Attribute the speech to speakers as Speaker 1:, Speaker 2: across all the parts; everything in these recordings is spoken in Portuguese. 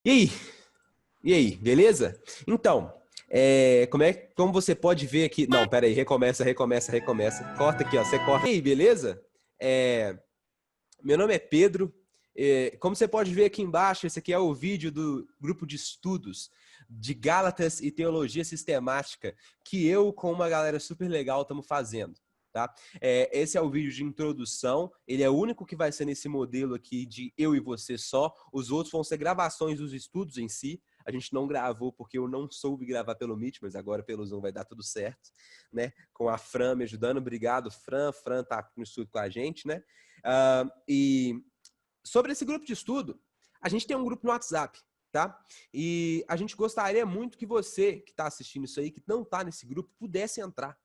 Speaker 1: E aí? E aí, beleza? Então, como você pode ver aqui. Não, pera aí, recomeça. Corta aqui, ó. Você corta. E aí, beleza? É, meu nome é Pedro. Como você pode ver aqui embaixo, esse aqui é o vídeo do grupo de estudos de Gálatas e Teologia Sistemática que eu, com uma galera super legal, estamos fazendo. Tá? Esse é o vídeo de introdução. Ele é o único que vai ser nesse modelo aqui de eu e você só. Os outros vão ser gravações dos estudos em si. A gente não gravou porque eu não soube gravar pelo Meet, mas agora pelo Zoom vai dar tudo certo, né? Com a Fran me ajudando. Obrigado, Fran. Fran tá no estudo com a gente, né? E sobre esse grupo de estudo, a gente tem um grupo no WhatsApp, tá? E a gente gostaria muito que você que está assistindo isso aí, que não está nesse grupo, pudesse entrar.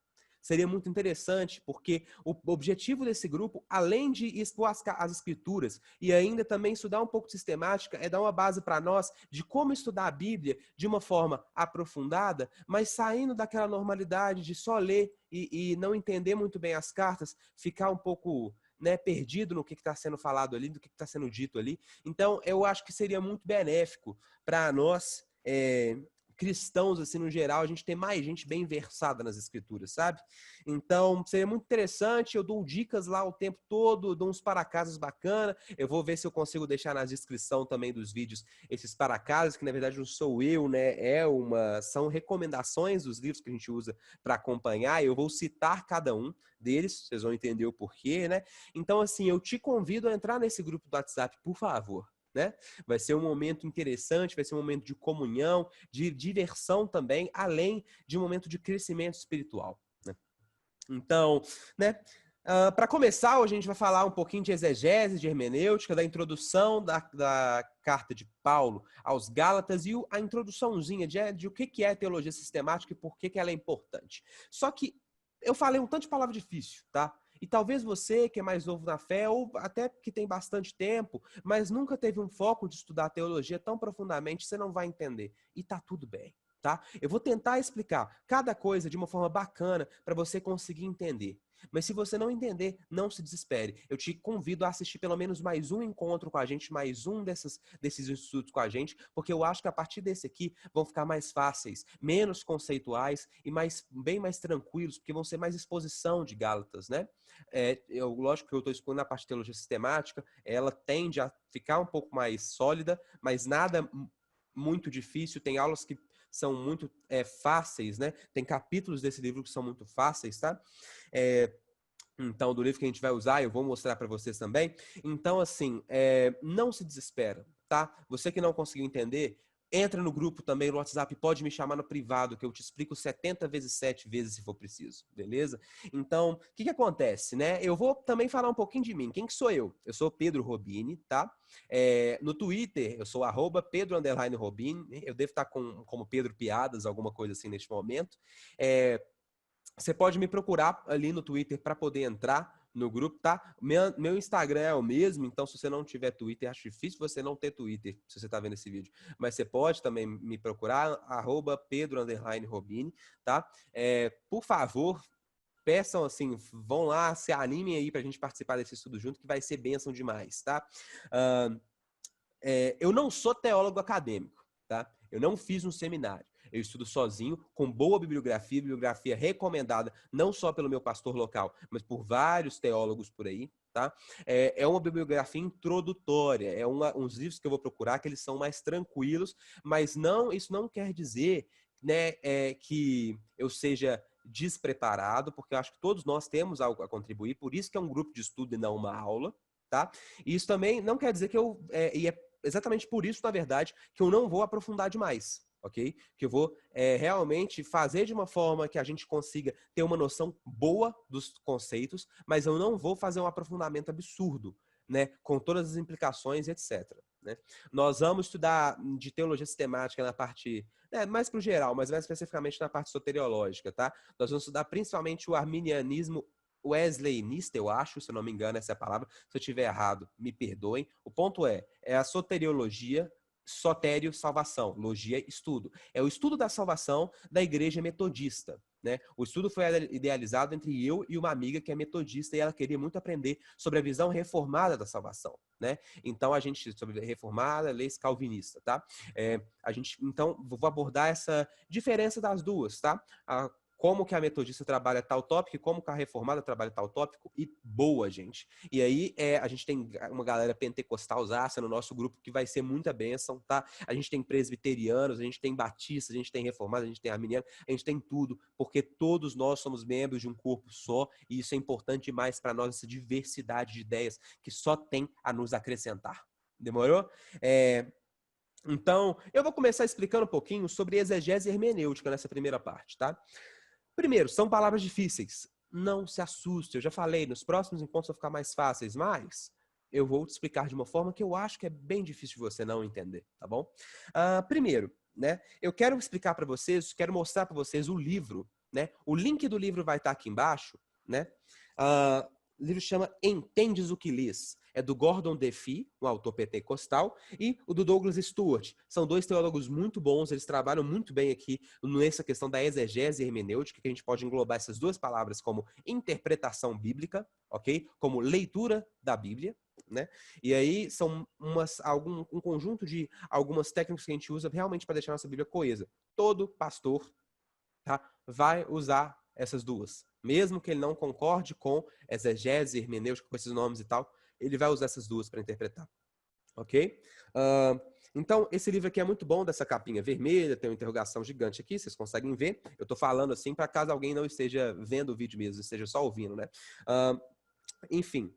Speaker 1: Seria muito interessante, porque o objetivo desse grupo, além de expor as escrituras e ainda também estudar um pouco de sistemática, é dar uma base para nós de como estudar a Bíblia de uma forma aprofundada, mas saindo daquela normalidade de só ler e não entender muito bem as cartas, ficar um pouco, né, perdido no que está sendo falado ali, do que está sendo dito ali. Então, eu acho que seria muito benéfico para nós, cristãos, assim, no geral, a gente ter mais gente bem versada nas escrituras, sabe? Então, seria muito interessante, eu dou dicas lá o tempo todo, dou uns para-casas bacana, eu vou ver se eu consigo deixar na descrição também dos vídeos esses para-casas, que na verdade não sou eu, né? São recomendações dos livros que a gente usa para acompanhar, eu vou citar cada um deles, vocês vão entender o porquê, né? Então, assim, eu te convido a entrar nesse grupo do WhatsApp, por favor. Né? Vai ser um momento interessante, vai ser um momento de comunhão, de diversão também, além de um momento de crescimento espiritual. Né? Então, né? Para começar, hoje a gente vai falar um pouquinho de exegese, de hermenêutica, da introdução da carta de Paulo aos Gálatas e a introduçãozinha de o que é teologia sistemática e por que ela é importante. Só que eu falei um tanto de palavra difícil, tá? E talvez você, que é mais novo na fé, ou até que tem bastante tempo, mas nunca teve um foco de estudar teologia tão profundamente, você não vai entender. E tá tudo bem. Tá? Eu vou tentar explicar cada coisa de uma forma bacana para você conseguir entender. Mas se você não entender, não se desespere. Eu te convido a assistir pelo menos mais um encontro com a gente, mais um desses estudos com a gente, porque eu acho que a partir desse aqui vão ficar mais fáceis, menos conceituais e bem mais tranquilos, porque vão ser mais exposição de Gálatas, né? Lógico que eu estou expondo a parte de teologia sistemática, ela tende a ficar um pouco mais sólida, mas nada muito difícil. Tem aulas que são muito fáceis, né? Tem capítulos desse livro que são muito fáceis, tá? Então, do livro que a gente vai usar, eu vou mostrar para vocês também. Então, assim, não se desespera, tá? Você que não conseguiu entender, entra no grupo também no WhatsApp, pode me chamar no privado, que eu te explico 70 vezes 7 vezes se for preciso, beleza? Então, o que acontece, né? Eu vou também falar um pouquinho de mim. Quem que sou eu? Eu sou Pedro Robini, tá? No Twitter, eu sou @Pedro_Robini. Eu devo estar como Pedro Piadas, alguma coisa assim neste momento. Você pode me procurar ali no Twitter para poder entrar no grupo, tá? Meu Instagram é o mesmo, então se você não tiver Twitter, acho difícil você não ter Twitter, se você tá vendo esse vídeo. Mas você pode também me procurar, @Pedro_Robini, tá? Por favor, peçam assim, vão lá, se animem aí pra gente participar desse estudo junto, que vai ser bênção demais, tá? Uh, eu não sou teólogo acadêmico, tá? Eu não fiz um seminário. Eu estudo sozinho, com boa bibliografia recomendada, não só pelo meu pastor local, mas por vários teólogos por aí, tá? É uma bibliografia introdutória, uns livros que eu vou procurar que eles são mais tranquilos, mas isso não quer dizer, né, que eu seja despreparado, porque eu acho que todos nós temos algo a contribuir, por isso que é um grupo de estudo e não uma aula, tá? E isso também não quer dizer que e é exatamente por isso, na verdade, que eu não vou aprofundar demais, ok? Que eu vou realmente fazer de uma forma que a gente consiga ter uma noção boa dos conceitos, mas eu não vou fazer um aprofundamento absurdo, né? Com todas as implicações, etc. Né? Nós vamos estudar de teologia sistemática na parte, mais para o geral, mas mais especificamente na parte soteriológica, tá? Nós vamos estudar principalmente o arminianismo wesleyanista, eu acho, se eu não me engano, essa é a palavra. Se eu estiver errado, me perdoem. O ponto é a soteriologia, sotério, salvação. Logia, estudo. É o estudo da salvação da igreja metodista. Né? O estudo foi idealizado entre eu e uma amiga que é metodista e ela queria muito aprender sobre a visão reformada da salvação. Né? Então, a gente, sobre reformada, leis calvinista, tá? Então, vou abordar essa diferença das duas, tá? Como que a metodista trabalha tal tópico e como que a reformada trabalha tal tópico, e boa, gente. E aí, a gente tem uma galera pentecostalzaça no nosso grupo que vai ser muita bênção, tá? A gente tem presbiterianos, a gente tem batistas, a gente tem reformados, a gente tem arminianos, a gente tem tudo, porque todos nós somos membros de um corpo só, e isso é importante demais para nós, essa diversidade de ideias que só tem a nos acrescentar. Demorou? Então, eu vou começar explicando um pouquinho sobre exegese hermenêutica nessa primeira parte, tá? Primeiro, são palavras difíceis. Não se assuste, eu já falei, nos próximos encontros vão ficar mais fáceis, mas eu vou te explicar de uma forma que eu acho que é bem difícil de você não entender, tá bom? Primeiro, né, eu quero explicar para vocês, quero mostrar para vocês o livro, né? O link do livro vai estar aqui embaixo, né? O livro chama Entendes o que Lês. É do Gordon Defee, um autor pentecostal, e o do Douglas Stuart. São dois teólogos muito bons, eles trabalham muito bem aqui nessa questão da exegese e hermenêutica, que a gente pode englobar essas duas palavras como interpretação bíblica, ok? Como leitura da Bíblia, né? E aí são um conjunto de algumas técnicas que a gente usa realmente para deixar a nossa Bíblia coesa. Todo pastor, tá, vai usar essas duas. Mesmo que ele não concorde com exegese, hermenêutica, com esses nomes e tal, ele vai usar essas duas para interpretar. Ok? Então, esse livro aqui é muito bom, dessa capinha vermelha, tem uma interrogação gigante aqui, vocês conseguem ver. Eu estou falando assim para caso alguém não esteja vendo o vídeo mesmo, esteja só ouvindo, né? Enfim,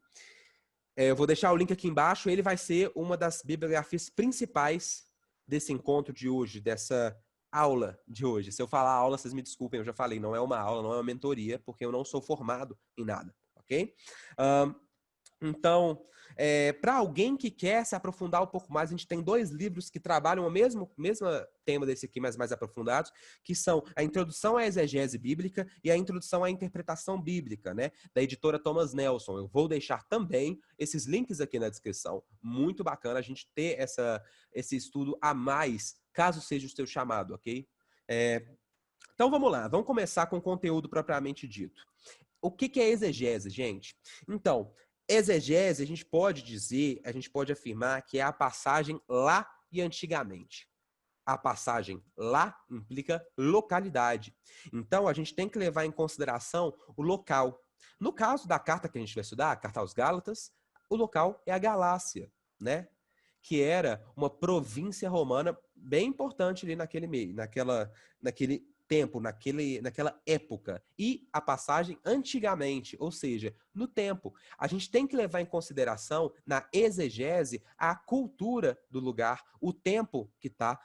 Speaker 1: eu vou deixar o link aqui embaixo, ele vai ser uma das bibliografias principais desse encontro de hoje, dessa aula de hoje. Se eu falar aula, vocês me desculpem, eu já falei, não é uma aula, não é uma mentoria, porque eu não sou formado em nada, ok? Então, para alguém que quer se aprofundar um pouco mais, a gente tem dois livros que trabalham o mesmo tema desse aqui, mas mais aprofundados, que são a Introdução à Exegese Bíblica e a Introdução à Interpretação Bíblica, né, da editora Thomas Nelson. Eu vou deixar também esses links aqui na descrição. Muito bacana a gente ter esse estudo a mais, caso seja o seu chamado, ok? Então vamos lá, vamos começar com o conteúdo propriamente dito. O que é exegese, gente? Então, exegese, a gente pode afirmar que é a passagem lá e antigamente. A passagem lá implica localidade. Então, a gente tem que levar em consideração o local. No caso da carta que a gente vai estudar, a carta aos Gálatas, o local é a Galácia, né? Que era uma província romana bem importante ali naquele tempo, naquela época. E a passagem antigamente, ou seja, no tempo. A gente tem que levar em consideração, na exegese, a cultura do lugar, o tempo que está,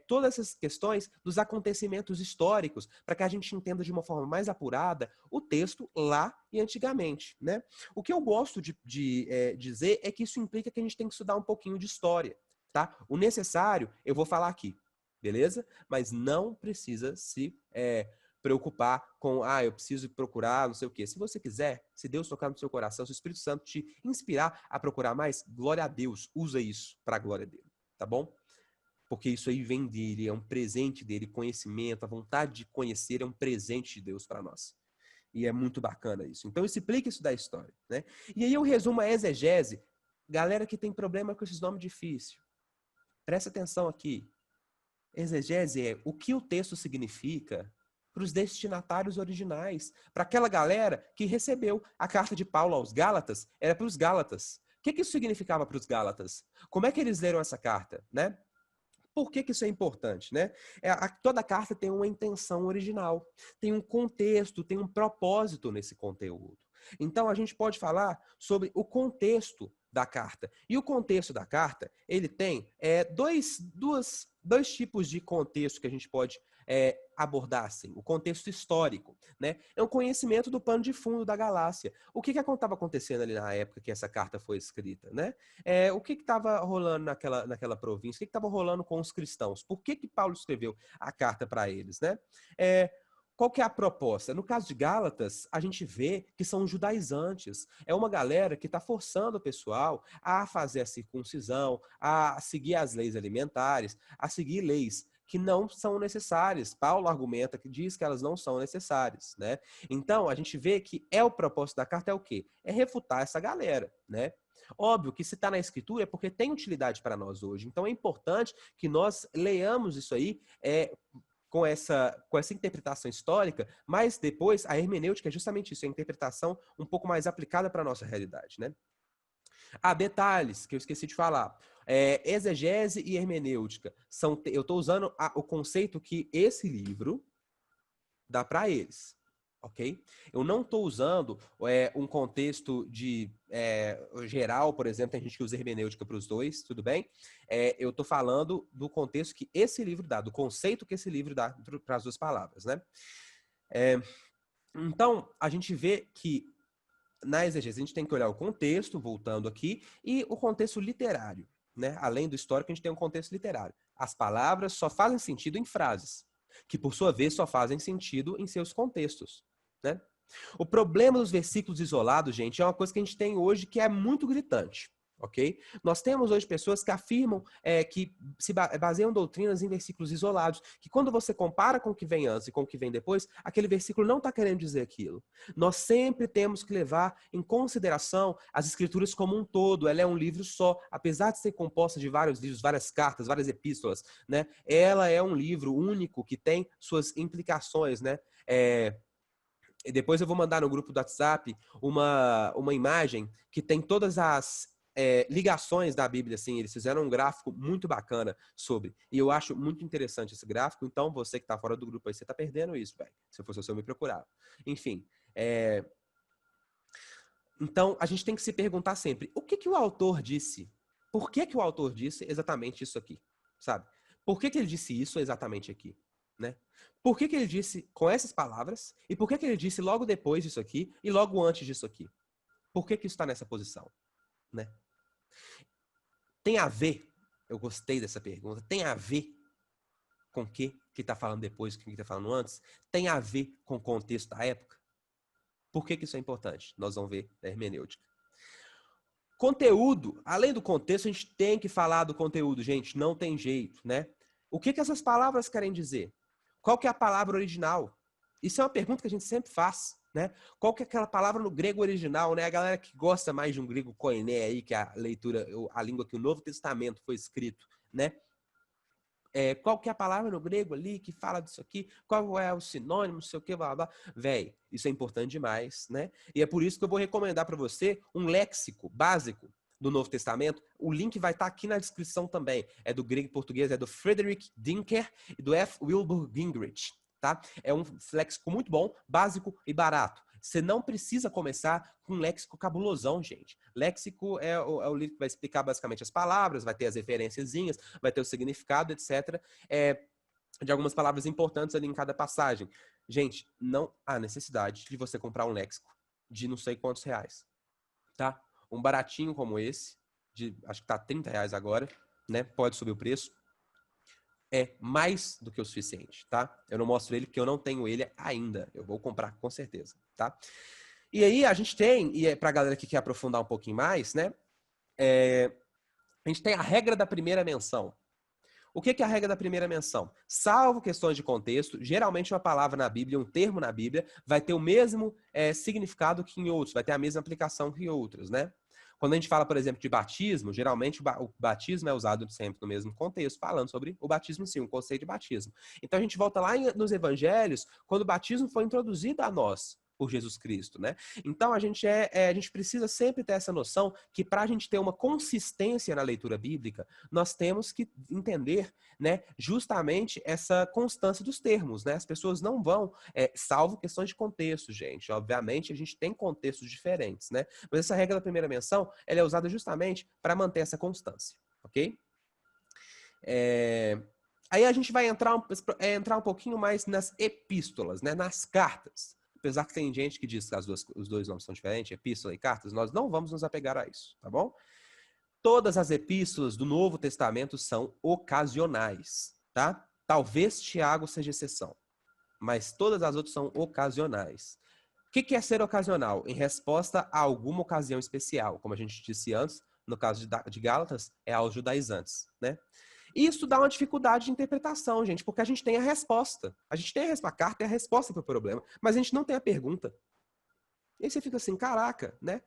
Speaker 1: todas essas questões dos acontecimentos históricos, para que a gente entenda de uma forma mais apurada o texto lá e antigamente, né? O que eu gosto de dizer é que isso implica que a gente tem que estudar um pouquinho de história, tá? O necessário, eu vou falar aqui, beleza? Mas não precisa se preocupar com, eu preciso procurar, não sei o quê. Se você quiser, se Deus tocar no seu coração, se o Espírito Santo te inspirar a procurar mais, glória a Deus, usa isso para a glória dele, tá bom? Porque isso aí vem dele, é um presente dele, conhecimento, a vontade de conhecer é um presente de Deus para nós. E é muito bacana isso. Então, explica isso da história, né? E aí eu resumo a exegese. Galera que tem problema com esses nomes difíceis, presta atenção aqui. Exegese é o que o texto significa para os destinatários originais, para aquela galera que recebeu a carta de Paulo aos Gálatas, era para os Gálatas. O que isso significava para os Gálatas? Como é que eles leram essa carta, né? Por que isso é importante, né? Toda carta tem uma intenção original, tem um contexto, tem um propósito nesse conteúdo. Então, a gente pode falar sobre o contexto da carta. E o contexto da carta, ele tem dois tipos de contexto que a gente pode abordar, assim. O contexto histórico, né? É o conhecimento do pano de fundo da galáxia. O que estava acontecendo ali na época que essa carta foi escrita, né? O que estava rolando naquela província? O que estava rolando com os cristãos? Por que Paulo escreveu a carta para eles, né? qual que é a proposta? No caso de Gálatas, a gente vê que são judaizantes. É uma galera que está forçando o pessoal a fazer a circuncisão, a seguir as leis alimentares, a seguir leis que não são necessárias. Paulo argumenta que diz que elas não são necessárias, né? Então, a gente vê que o propósito da carta é o quê? É refutar essa galera, né? Óbvio que se está na escritura é porque tem utilidade para nós hoje. Então é importante que nós leamos isso aí com essa interpretação histórica, mas depois a hermenêutica é justamente isso, é a interpretação um pouco mais aplicada para a nossa realidade, né? Detalhes que eu esqueci de falar. Exegese e hermenêutica. Eu estou usando o conceito que esse livro dá para eles, ok? Eu não estou usando um contexto geral, por exemplo, tem gente que usa hermenêutica para os dois, tudo bem? Eu estou falando do contexto que esse livro dá, do conceito que esse livro dá para as duas palavras, né? Então, a gente vê que na exegese a gente tem que olhar o contexto, voltando aqui, e o contexto literário, né? Além do histórico, a gente tem um contexto literário. As palavras só fazem sentido em frases, que por sua vez só fazem sentido em seus contextos, né? O problema dos versículos isolados, gente, é uma coisa que a gente tem hoje que é muito gritante, ok? Nós temos hoje pessoas que afirmam que se baseiam doutrinas em versículos isolados, que quando você compara com o que vem antes e com o que vem depois, aquele versículo não está querendo dizer aquilo. Nós sempre temos que levar em consideração as escrituras como um todo. Ela é um livro só, apesar de ser composta de vários livros, várias cartas, várias epístolas, né? Ela é um livro único que tem suas implicações, né? E depois eu vou mandar no grupo do WhatsApp uma imagem que tem todas as ligações da Bíblia, assim. Eles fizeram um gráfico muito bacana sobre. E eu acho muito interessante esse gráfico. Então, você que está fora do grupo aí, você está perdendo isso, velho. Se eu fosse você, eu me procurava. Enfim. Então, a gente tem que se perguntar sempre, o que o autor disse? Por que o autor disse exatamente isso aqui? Sabe? Por que ele disse isso exatamente aqui? Né? Por que ele disse com essas palavras? E por que ele disse logo depois disso aqui e logo antes disso aqui? Por que isso está nessa posição? Né? Tem a ver, eu gostei dessa pergunta, tem a ver com o que está falando depois, com o que está falando antes? Tem a ver com o contexto da época? Por que isso é importante? Nós vamos ver da hermenêutica. Conteúdo, além do contexto, a gente tem que falar do conteúdo, gente, não tem jeito, né? O que essas palavras querem dizer? Qual que é a palavra original? Isso é uma pergunta que a gente sempre faz, né? Qual que é aquela palavra no grego original, né? A galera que gosta mais de um grego koiné aí, que é a leitura, a língua que o Novo Testamento foi escrito, né? Qual que é a palavra no grego ali que fala disso aqui? Qual é o sinônimo, não sei o que, blá, blá, blá. Véi, isso é importante demais, né? E é por isso que eu vou recomendar para você um léxico básico do Novo Testamento. O link vai estar aqui na descrição também. É do grego e português, é do Frederick Dinker e do F. Wilbur Gingrich, tá? É um léxico muito bom, básico e barato. Você não precisa começar com um léxico cabulosão, gente. Léxico é o livro que vai explicar basicamente as palavras, vai ter as referenciazinhas, vai ter o significado, etc. De algumas palavras importantes ali em cada passagem. Gente, não há necessidade de você comprar um léxico de não sei quantos reais, tá? Um baratinho como esse, acho que tá R$30 agora, né? Pode subir o preço. É mais do que o suficiente, tá? Eu não mostro ele porque eu não tenho ele ainda. Eu vou comprar com certeza, tá? E aí a gente tem, e pra galera que quer aprofundar um pouquinho mais, né? A gente tem a regra da primeira menção. O que é a regra da primeira menção? Salvo questões de contexto, geralmente uma palavra na Bíblia, um termo na Bíblia, vai ter o mesmo significado que em outros, vai ter a mesma aplicação que em outros, né? Quando a gente fala, por exemplo, de batismo, geralmente o batismo é usado sempre no mesmo contexto, falando sobre o batismo em si, um conceito de batismo. Então a gente volta lá nos evangelhos, quando o batismo foi introduzido a nós por Jesus Cristo, né? Então a gente precisa sempre ter essa noção que para a gente ter uma consistência na leitura bíblica, nós temos que entender, né, justamente essa constância dos termos, né? As pessoas não vão, salvo questões de contexto, gente. Obviamente a gente tem contextos diferentes, né? Mas essa regra da primeira menção, ela é usada justamente para manter essa constância, ok? Aí a gente vai entrar um pouquinho mais nas epístolas, né? Nas cartas. Apesar que tem gente que diz que os dois nomes são diferentes, epístola e cartas, nós não vamos nos apegar a isso, tá bom? Todas as epístolas do Novo Testamento são ocasionais, tá? Talvez Tiago seja exceção, mas todas as outras são ocasionais. O que é ser ocasional? Em resposta a alguma ocasião especial. Como a gente disse antes, no caso de Gálatas, é aos judaizantes, né? Isso dá uma dificuldade de interpretação, gente, porque a gente tem a resposta. A gente tem a carta e a resposta para o problema, mas a gente não tem a pergunta. E aí você fica assim, caraca, né?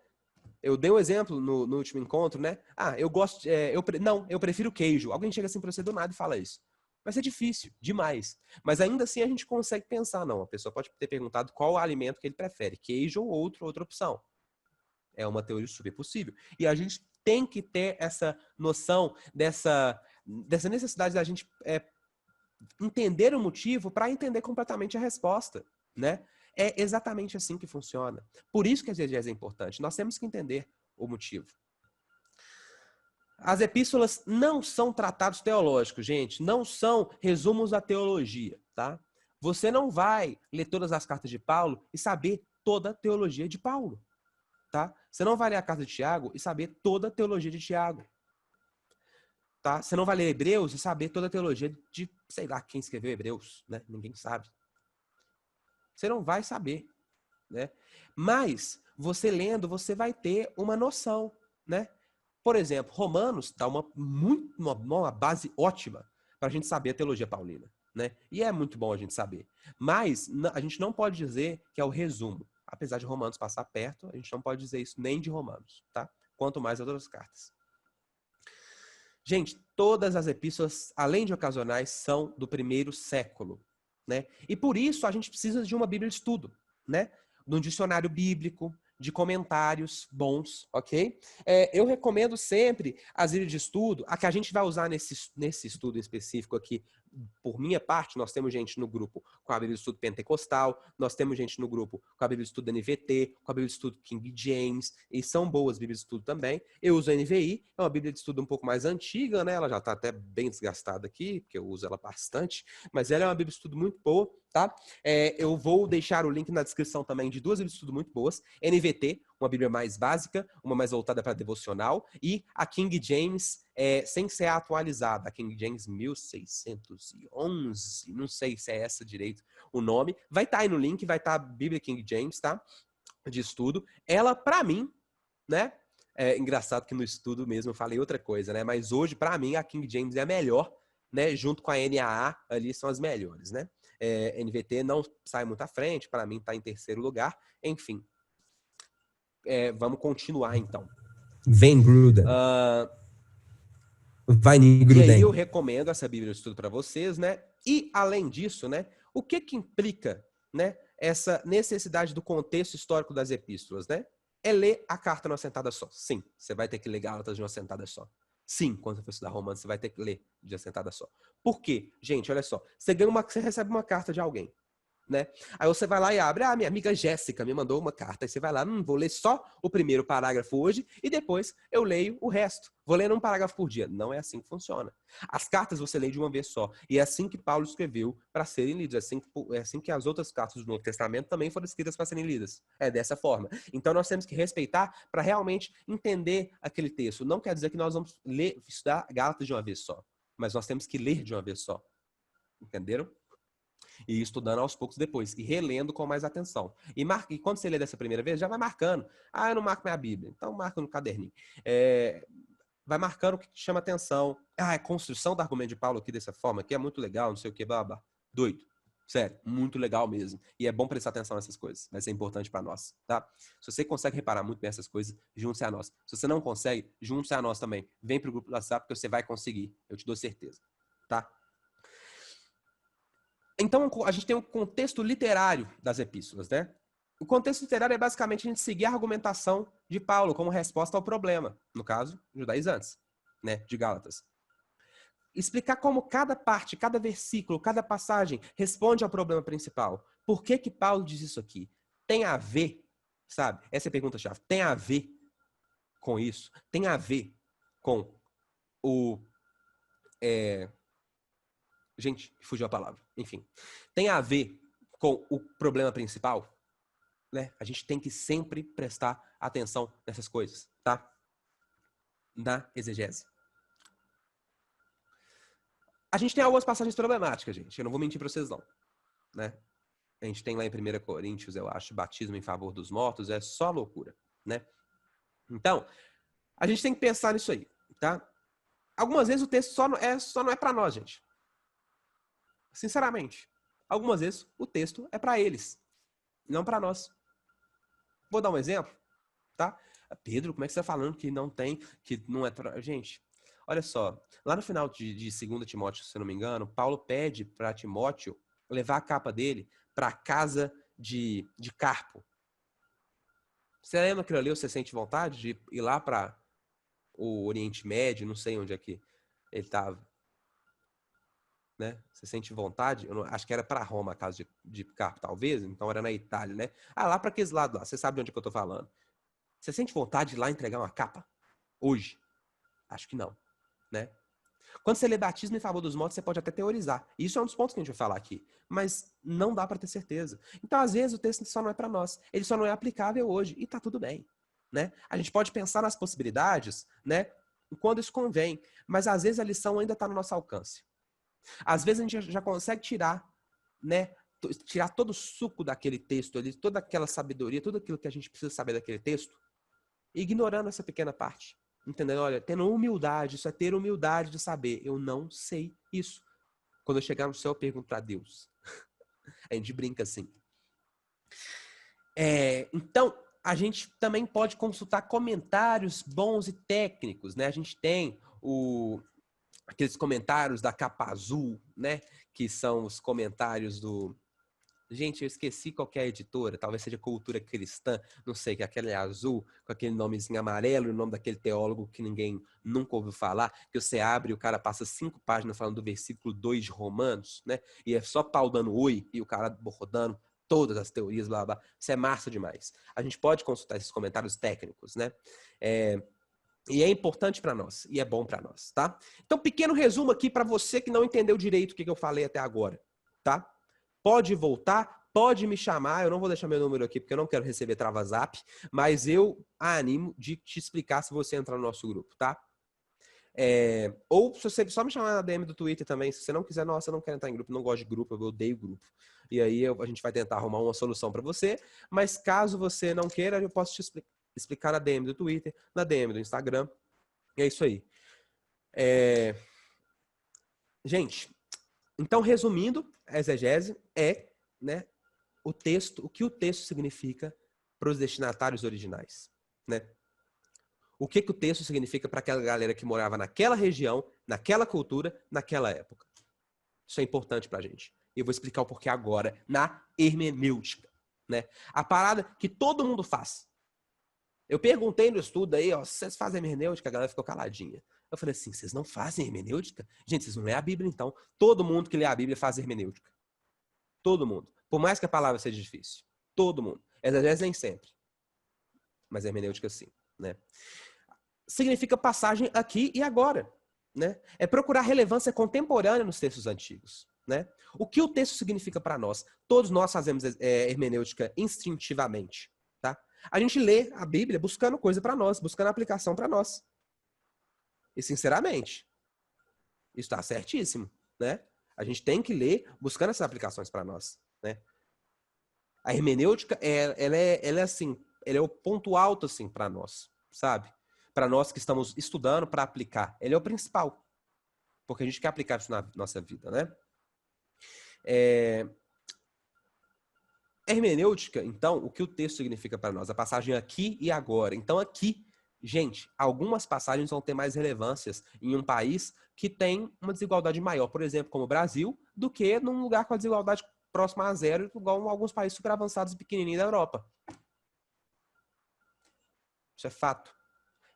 Speaker 1: Eu dei um exemplo no último encontro, né? Eu gosto, eu prefiro queijo. Alguém chega assim para você do nada e fala isso. Vai ser difícil, demais. Mas ainda assim a gente consegue pensar, não. A pessoa pode ter perguntado qual o alimento que ele prefere, queijo ou outra opção. É uma teoria super possível. E a gente tem que ter essa noção dessa necessidade da gente entender o motivo para entender completamente a resposta, né? É exatamente assim que funciona. Por isso que a exegese é importante. Nós temos que entender o motivo. As epístolas não são tratados teológicos, gente. Não são resumos da teologia, tá? Você não vai ler todas as cartas de Paulo e saber toda a teologia de Paulo, tá? Você não vai ler a carta de Tiago e saber toda a teologia de Tiago. Tá? Você não vai ler Hebreus e saber toda a teologia de, sei lá, quem escreveu Hebreus, né? Ninguém sabe. Você não vai saber, né? Mas, você lendo, você vai ter uma noção, né? Por exemplo, Romanos dá uma base ótima para a gente saber a teologia paulina, né? E é muito bom a gente saber. Mas, a gente não pode dizer que é o resumo. Apesar de Romanos passar perto, a gente não pode dizer isso nem de Romanos, tá? Quanto mais as outras cartas. Gente, todas as epístolas, além de ocasionais, são do primeiro século, né? E por isso a gente precisa de uma Bíblia de estudo, né? De um dicionário bíblico, de comentários bons, ok? Eu recomendo sempre as Bíblias de estudo, a que a gente vai usar nesse estudo específico aqui. Por minha parte, nós temos gente no grupo com a Bíblia de Estudo Pentecostal, nós temos gente no grupo com a Bíblia de Estudo NVT, com a Bíblia de Estudo King James, e são boas Bíblias de Estudo também. Eu uso a NVI, é uma Bíblia de Estudo um pouco mais antiga, né? Ela já está até bem desgastada aqui, porque eu uso ela bastante, mas ela é uma Bíblia de Estudo muito boa, tá? Eu vou deixar o link na descrição também de duas Bíblias de Estudo muito boas. NVT, uma Bíblia mais básica, uma mais voltada para devocional, e a King James, sem ser atualizada, a King James 1611, não sei se é essa direito o nome, vai estar aí no link, vai estar a Bíblia King James, tá? De estudo. Ela, para mim, né? É engraçado que no estudo mesmo eu falei outra coisa, né? Mas hoje, para mim, a King James é a melhor, né? Junto com a NAA, ali são as melhores, né? NVT não sai muito à frente, para mim tá em terceiro lugar, enfim. Vamos continuar, então.
Speaker 2: Vem, gruda. Vai,
Speaker 1: E aí eu
Speaker 2: grudem.
Speaker 1: recomendo essa Bíblia de estudo para vocês, né? E, além disso, né? O que implica, né? Essa necessidade do contexto histórico das epístolas, né? É ler a carta numa sentada só. Sim, você vai ter que ler Gálatas de uma sentada só. Sim, quando você for estudar Romanos, você vai ter que ler de uma sentada só. Por quê? Gente, olha só. Você recebe uma carta de alguém, né? Aí você vai lá e abre, minha amiga Jéssica me mandou uma carta. Aí você vai lá, vou ler só o primeiro parágrafo hoje e depois eu leio o resto. Vou lendo um parágrafo por dia. Não é assim que funciona. As cartas você lê de uma vez só. E é assim que Paulo escreveu para serem lidas. É assim que as outras cartas do Novo Testamento também foram escritas para serem lidas. É dessa forma. Então nós temos que respeitar para realmente entender aquele texto. Não quer dizer que nós vamos estudar Gálatas de uma vez só. Mas nós temos que ler de uma vez só. Entenderam? E estudando aos poucos depois. E relendo com mais atenção. E quando você lê dessa primeira vez, já vai marcando. Eu não marco minha Bíblia. Então marca no caderninho. Vai marcando o que te chama atenção. A construção do argumento de Paulo aqui dessa forma, aqui é muito legal, não sei o que, blá, blá. Doido. Sério, muito legal mesmo. E é bom prestar atenção nessas coisas. Vai ser importante para nós, tá? Se você consegue reparar muito bem essas coisas, junte-se a nós. Se você não consegue, junte-se a nós também. Vem pro grupo do WhatsApp que você vai conseguir. Eu te dou certeza, tá? Então, a gente tem um contexto literário das epístolas, né? O contexto literário é basicamente a gente seguir a argumentação de Paulo como resposta ao problema, no caso, judaizantes, né, de Gálatas. Explicar como cada parte, cada versículo, cada passagem responde ao problema principal. Por que Paulo diz isso aqui? Tem a ver, sabe? Essa é a pergunta-chave. Tem a ver com isso? Tem a ver com o... Gente, fugiu a palavra. Enfim. Tem a ver com o problema principal? Né? A gente tem que sempre prestar atenção nessas coisas, tá? Na exegese. A gente tem algumas passagens problemáticas, gente. Eu não vou mentir para vocês, não. Né? A gente tem lá em 1 Coríntios, eu acho, batismo em favor dos mortos, é só loucura, né? Então, a gente tem que pensar nisso aí, tá? Algumas vezes o texto só não é para nós, gente. Sinceramente. Algumas vezes o texto é para eles, não para nós. Vou dar um exemplo, tá? Pedro, como é que você está falando que não tem, que não é pra... Gente, olha só. Lá no final de 2 Timóteo, se eu não me engano, Paulo pede para Timóteo levar a capa dele para a casa de Carpo. Você lembra aquilo ali? Você sente vontade de ir lá para o Oriente Médio? Não sei onde é que ele estava. Né? Você sente vontade? Eu não, acho que era para Roma a casa de Carpo, talvez. Então era na Itália, né? Ah, lá para aqueles lados lá. Você sabe de onde é que eu tô falando. Você sente vontade de ir lá entregar uma capa? Hoje? Acho que não, né? Quando você lê batismo em favor dos mortos, você pode até teorizar. Isso é um dos pontos que a gente vai falar aqui. Mas não dá para ter certeza. Então, às vezes, o texto só não é para nós. Ele só não é aplicável hoje. E tá tudo bem, né? A gente pode pensar nas possibilidades, né? Quando isso convém. Mas, às vezes, a lição ainda está no nosso alcance. Às vezes, a gente já consegue tirar, né? Tirar todo o suco daquele texto ali, toda aquela sabedoria, tudo aquilo que a gente precisa saber daquele texto, ignorando essa pequena parte. Entendeu? Olha, tendo humildade, isso é ter humildade de saber. Eu não sei isso. Quando eu chegar no céu, eu pergunto para Deus. A gente brinca assim. Então, a gente também pode consultar comentários bons e técnicos, né? A gente tem aqueles comentários da capa azul, né? Que são os comentários do... Gente, eu esqueci qual que é a editora, talvez seja Cultura Cristã, não sei, que aquele é azul, com aquele nomezinho amarelo, e o nome daquele teólogo que ninguém nunca ouviu falar, que você abre e o cara passa 5 páginas falando do versículo 2 de Romanos, né? E é só pau dando oi, e o cara rodando todas as teorias, blá, blá. Isso é massa demais. A gente pode consultar esses comentários técnicos, né? E é importante para nós, e é bom para nós, tá? Então, pequeno resumo aqui para você que não entendeu direito o que eu falei até agora, tá? Pode voltar, pode me chamar, eu não vou deixar meu número aqui porque eu não quero receber trava-zap, mas eu animo de te explicar se você entrar no nosso grupo, tá? Ou se você só me chamar na DM do Twitter também, se você não quiser, nossa, eu não quero entrar em grupo, não gosto de grupo, eu odeio grupo. E aí a gente vai tentar arrumar uma solução para você, mas caso você não queira, eu posso te explicar na DM do Twitter, na DM do Instagram, e é isso aí. Gente, então resumindo, a exegese é, né, o texto, o que o texto significa para os destinatários originais, né? O que o texto significa para aquela galera que morava naquela região, naquela cultura, naquela época. Isso é importante para a gente. E eu vou explicar o porquê agora na hermenêutica, né? A parada que todo mundo faz. Eu perguntei no estudo aí, ó, vocês fazem hermenêutica? A galera ficou caladinha. Eu falei assim, vocês não fazem hermenêutica? Gente, vocês não lêem a Bíblia, então. Todo mundo que lê a Bíblia faz hermenêutica. Todo mundo. Por mais que a palavra seja difícil. Todo mundo. Exegese nem sempre. Mas hermenêutica sim, né? Significa passagem aqui e agora, né? É procurar relevância contemporânea nos textos antigos, né? O que o texto significa para nós? Todos nós fazemos hermenêutica instintivamente, tá? A gente lê a Bíblia buscando coisa para nós, buscando aplicação para nós. E sinceramente, isso está certíssimo, né? A gente tem que ler buscando essas aplicações para nós, né? A hermenêutica, ela é assim, ela é o ponto alto assim para nós, sabe? Para nós que estamos estudando para aplicar. Ele é o principal, porque a gente quer aplicar isso na nossa vida, né? Hermenêutica, então, o que o texto significa para nós? A passagem aqui e agora. Então, aqui, gente, algumas passagens vão ter mais relevâncias em um país que tem uma desigualdade maior, por exemplo, como o Brasil, do que num lugar com a desigualdade próxima a zero, igual alguns países super avançados e pequenininhos da Europa. Isso é fato.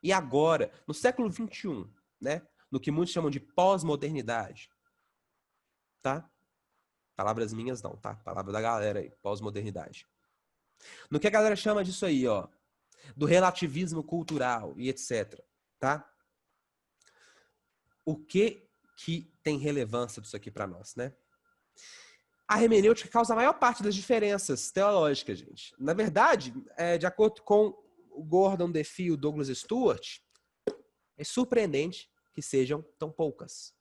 Speaker 1: E agora, no século XXI, né, no que muitos chamam de pós-modernidade, tá? Palavras minhas não, tá? Palavra da galera aí, pós-modernidade. No que a galera chama disso aí, ó, do relativismo cultural e etc, tá? O que tem relevância disso aqui para nós, né? A hermenêutica causa a maior parte das diferenças teológicas, gente. Na verdade, de acordo com o Gordon DeFeo e o Douglas Stuart, é surpreendente que sejam tão poucas.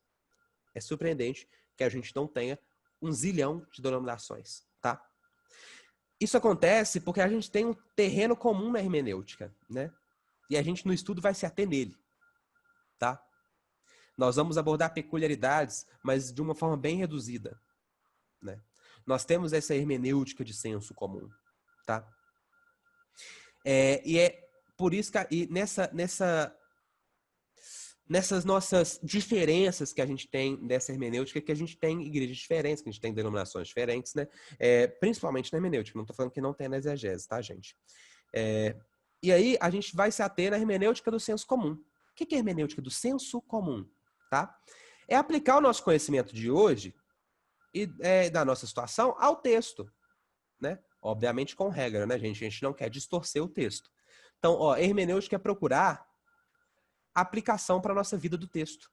Speaker 1: É surpreendente que a gente não tenha 1 zilhão de denominações, tá? Isso acontece porque a gente tem um terreno comum na hermenêutica, né? E a gente no estudo vai se ater nele, tá? Nós vamos abordar peculiaridades, mas de uma forma bem reduzida, né? Nós temos essa hermenêutica de senso comum, tá? E é por isso que nessas nossas diferenças que a gente tem dessa hermenêutica, que a gente tem igrejas diferentes, que a gente tem denominações diferentes, né? Principalmente na hermenêutica, não estou falando que não tem na exegese, tá, gente? E aí a gente vai se ater na hermenêutica do senso comum. O que é a hermenêutica do senso comum? Tá? É aplicar o nosso conhecimento de hoje e da nossa situação ao texto, né? Obviamente com regra, né, gente? A gente não quer distorcer o texto. Então, ó, hermenêutica é procurar aplicação para a nossa vida do texto.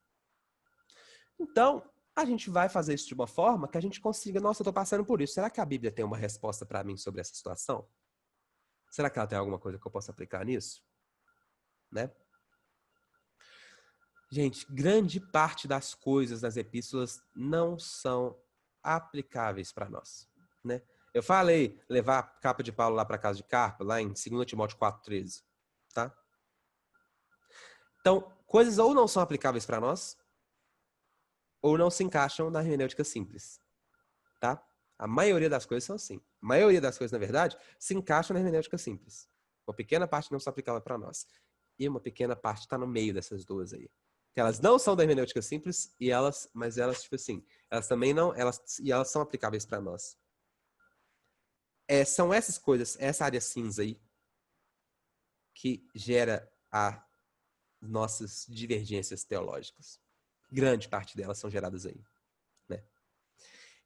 Speaker 1: Então, a gente vai fazer isso de uma forma que a gente consiga, nossa, eu estou passando por isso. Será que a Bíblia tem uma resposta para mim sobre essa situação? Será que ela tem alguma coisa que eu possa aplicar nisso? Né? Gente, grande parte das coisas das epístolas não são aplicáveis para nós, né? Eu falei levar a capa de Paulo lá para casa de Carpa, lá em 2 Timóteo 4,13, tá? Então, coisas ou não são aplicáveis para nós, ou não se encaixam na hermenêutica simples, tá? A maioria das coisas são assim. A maioria das coisas, na verdade, se encaixam na hermenêutica simples. Uma pequena parte não se aplicava para nós. E uma pequena parte está no meio dessas duas aí. Que elas não são da hermenêutica simples, mas elas, tipo assim, elas também não, e elas são aplicáveis para nós. São essas coisas, essa área cinza aí, que gera as nossas divergências teológicas. Grande parte delas são geradas aí, né?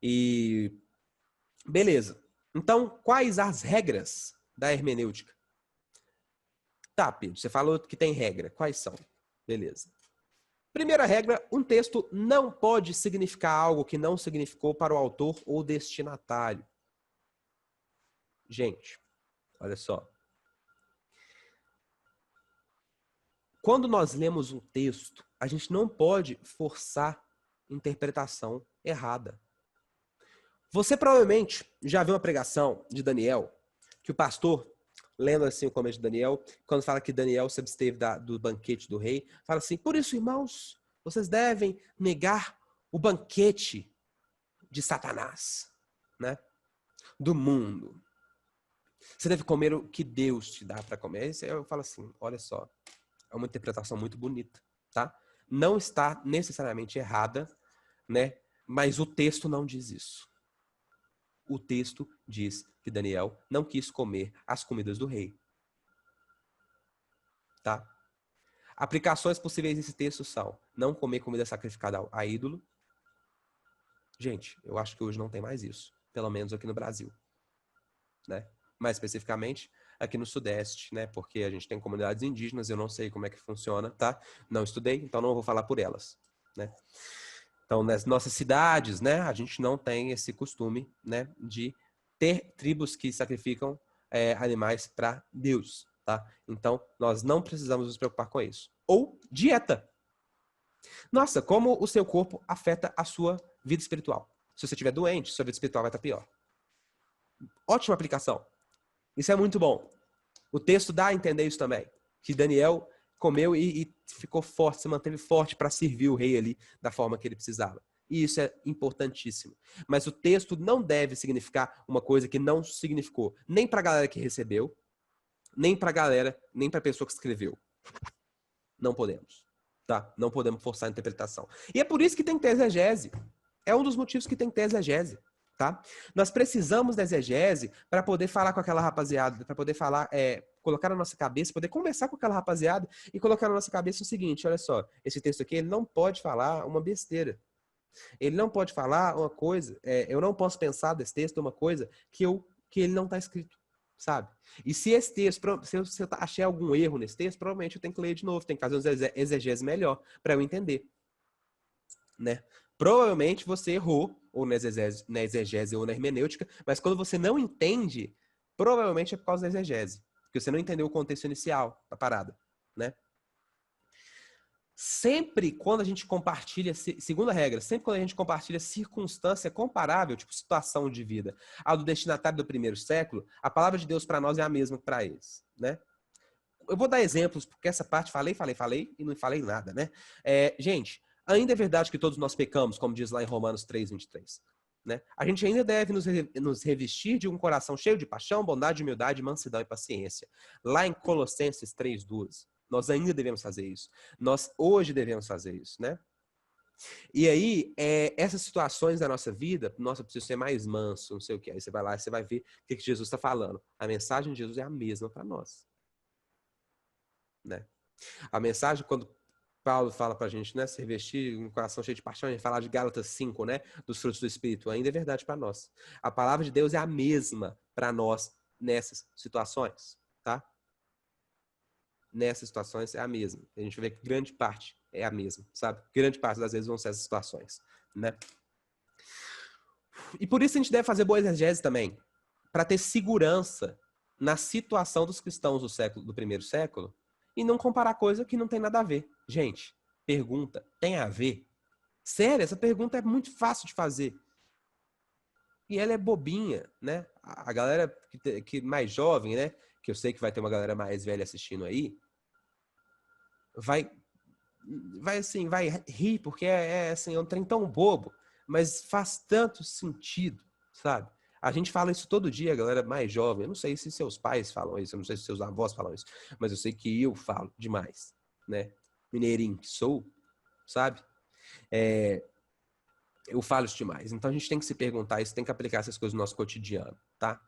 Speaker 1: E beleza. Então, quais as regras da hermenêutica? Tá, Pedro, você falou que tem regra. Quais são? Beleza. Primeira regra, um texto não pode significar algo que não significou para o autor ou destinatário. Gente, olha só. Quando nós lemos um texto, a gente não pode forçar interpretação errada. Você provavelmente já viu uma pregação de Daniel, que o pastor, lendo assim o começo de Daniel, quando fala que Daniel se absteve do banquete do rei, fala assim, por isso, irmãos, vocês devem negar o banquete de Satanás, né? Do mundo. Você deve comer o que Deus te dá para comer. Aí eu falo assim, olha só, é uma interpretação muito bonita, tá? Não está necessariamente errada, né? Mas o texto não diz isso. O texto diz que Daniel não quis comer as comidas do rei. Tá? Aplicações possíveis desse texto são não comer comida sacrificada a ídolo. Gente, eu acho que hoje não tem mais isso. Pelo menos aqui no Brasil. Né? Mais especificamente aqui no Sudeste, né? Porque a gente tem comunidades indígenas, eu não sei como é que funciona, tá? Não estudei, então não vou falar por elas, né? Então, nas nossas cidades, né, a gente não tem esse costume, né, de ter tribos que sacrificam animais para Deus, tá? Então, nós não precisamos nos preocupar com isso. Ou dieta. Nossa, como o seu corpo afeta a sua vida espiritual. Se você estiver doente, sua vida espiritual vai estar pior. Ótima aplicação. Isso é muito bom. O texto dá a entender isso também. Que Daniel comeu e ficou forte, se manteve forte para servir o rei ali da forma que ele precisava. E isso é importantíssimo. Mas o texto não deve significar uma coisa que não significou nem para a galera que recebeu, nem para a galera, nem para a pessoa que escreveu. Não podemos. Tá? Não podemos forçar a interpretação. E é por isso que tem que ter exegese. É um dos motivos que tem que ter exegese. Tá? Nós precisamos da exegese para poder falar com aquela rapaziada, para poder falar, colocar na nossa cabeça, poder conversar com aquela rapaziada e colocar na nossa cabeça o seguinte, olha só, esse texto aqui, ele não pode falar uma besteira. Ele não pode falar uma coisa, eu não posso pensar desse texto uma coisa que ele não está escrito, sabe? E se esse texto, se eu achei algum erro nesse texto, provavelmente eu tenho que ler de novo, tenho que fazer um exegese melhor para eu entender, né? Provavelmente você errou, ou na exegese ou na hermenêutica, mas quando você não entende, provavelmente é por causa da exegese, porque você não entendeu o contexto inicial da parada, né? Sempre quando a gente compartilha, segunda regra, sempre quando a gente compartilha circunstância comparável, tipo situação de vida, ao do destinatário do primeiro século, a palavra de Deus para nós é a mesma que para eles, né? Eu vou dar exemplos, porque essa parte falei e não falei nada, né? Gente, ainda é verdade que todos nós pecamos, como diz lá em Romanos 3:23. Né? A gente ainda deve nos revestir de um coração cheio de paixão, bondade, humildade, mansidão e paciência. Lá em Colossenses 3:12. Nós ainda devemos fazer isso. Nós hoje devemos fazer isso, né? E aí, essas situações da nossa vida, nossa, eu preciso ser mais manso, não sei o que. Aí você vai lá e você vai ver o que Jesus está falando. A mensagem de Jesus é a mesma para nós. Né? A mensagem, quando Paulo fala pra gente, né, se revestir um coração cheio de paixão, a gente fala de Gálatas 5, né, dos frutos do Espírito, ainda é verdade para nós. A palavra de Deus é a mesma para nós nessas situações, tá? Nessas situações é a mesma. A gente vê que grande parte é a mesma, sabe? Grande parte das vezes vão ser essas situações, né? E por isso a gente deve fazer boa exegese também, para ter segurança na situação dos cristãos do primeiro século e não comparar coisa que não tem nada a ver. Gente, pergunta, tem a ver? Sério, essa pergunta é muito fácil de fazer. E ela é bobinha, né? A galera que mais jovem, né? Que eu sei que vai ter uma galera mais velha assistindo aí, vai assim, vai rir, porque assim, é um trem tão bobo, mas faz tanto sentido, sabe? A gente fala isso todo dia, a galera mais jovem. Eu não sei se seus pais falam isso, eu não sei se seus avós falam isso, mas eu sei que eu falo demais, né? Mineirinho que sou, sabe? Eu falo isso demais. Então a gente tem que se perguntar isso, tem que aplicar essas coisas no nosso cotidiano, tá?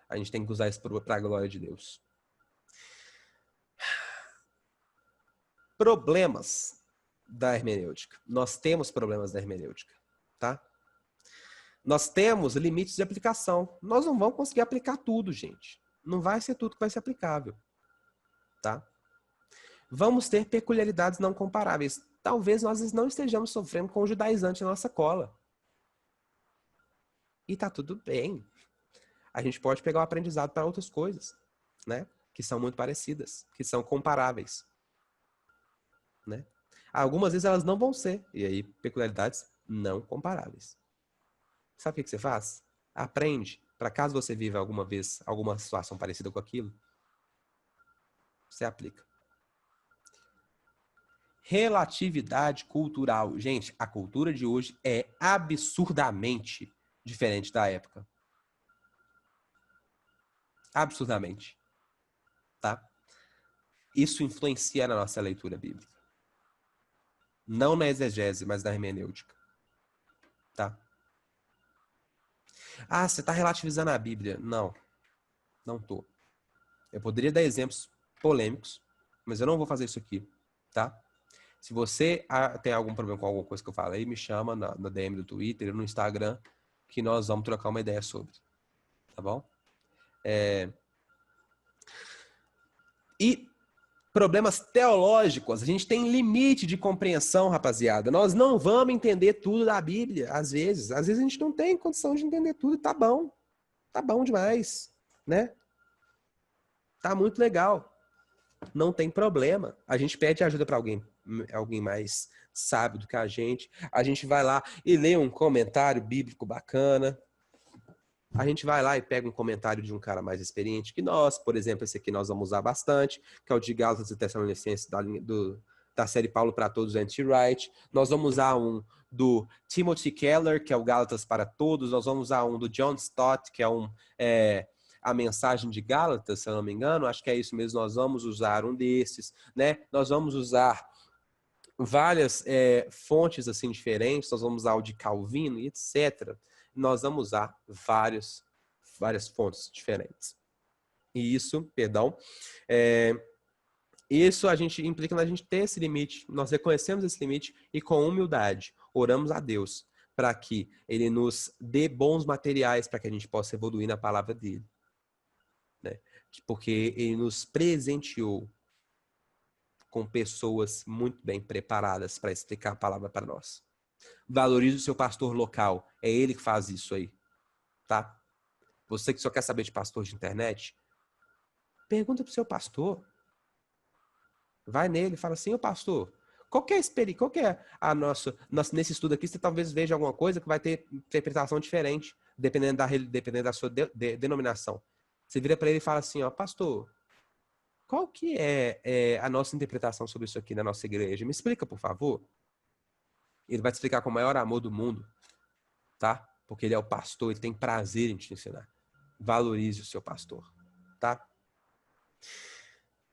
Speaker 1: A gente tem que usar isso para a glória de Deus. Problemas da hermenêutica. Nós temos problemas da hermenêutica, tá? Nós temos limites de aplicação. Nós não vamos conseguir aplicar tudo, gente. Não vai ser tudo que vai ser aplicável, tá? Vamos ter peculiaridades não comparáveis. Talvez nós não estejamos sofrendo com o judaizante na nossa cola. E tá tudo bem. A gente pode pegar o aprendizado para outras coisas, né? Que são muito parecidas, que são comparáveis, né? Algumas vezes elas não vão ser, e aí peculiaridades não comparáveis. Sabe o que você faz? Aprende, para caso você viva alguma vez alguma situação parecida com aquilo, você aplica. Relatividade cultural. Gente, a cultura de hoje é absurdamente diferente da época. Absurdamente. Tá? Isso influencia na nossa leitura bíblica. Não na exegese, mas na hermenêutica. Tá? Ah, você está relativizando a Bíblia. Não, não tô. Eu poderia dar exemplos polêmicos, mas eu não vou fazer isso aqui, tá? Se você tem algum problema com alguma coisa que eu falei, me chama na DM do Twitter, no Instagram, que nós vamos trocar uma ideia sobre. Tá bom? E problemas teológicos, a gente tem limite de compreensão, rapaziada. Nós não vamos entender tudo da Bíblia, às vezes. Às vezes a gente não tem condição de entender tudo, tá bom. Tá bom demais, né? Tá muito legal. Não tem problema. A gente pede ajuda para alguém mais sábio do que a gente. A gente vai lá e lê um comentário bíblico bacana. A gente vai lá e pega um comentário de um cara mais experiente que nós. Por exemplo, esse aqui nós vamos usar bastante, que é o de Gálatas e Tessalonicenses da série Paulo para Todos Anti-Wright. Nós vamos usar um do Timothy Keller, que é o Gálatas para Todos. Nós vamos usar um do John Stott, que é a mensagem de Gálatas, se eu não me engano. Acho que é isso mesmo. Nós vamos usar um desses, né? Nós vamos usar várias fontes assim diferentes. Nós vamos usar o de Calvino e etc. Nós vamos usar várias fontes diferentes. E isso, perdão, isso a gente implica na gente ter esse limite. Nós reconhecemos esse limite e com humildade oramos a Deus para que Ele nos dê bons materiais para que a gente possa evoluir na palavra dele, né? Porque Ele nos presenteou com pessoas muito bem preparadas para explicar a palavra para nós. Valorize o seu pastor local. É ele que faz isso aí, tá? Você que só quer saber de pastor de internet, pergunta pro seu pastor. Vai nele e fala assim, ô pastor, Qual que é a nesse estudo aqui, você talvez veja alguma coisa que vai ter interpretação diferente, dependendo da sua denominação. Você vira para ele e fala assim, ó, pastor, qual que é a nossa interpretação sobre isso aqui na nossa igreja? Me explica, por favor. Ele vai te explicar com o maior amor do mundo, tá? Porque ele é o pastor, ele tem prazer em te ensinar. Valorize o seu pastor, tá?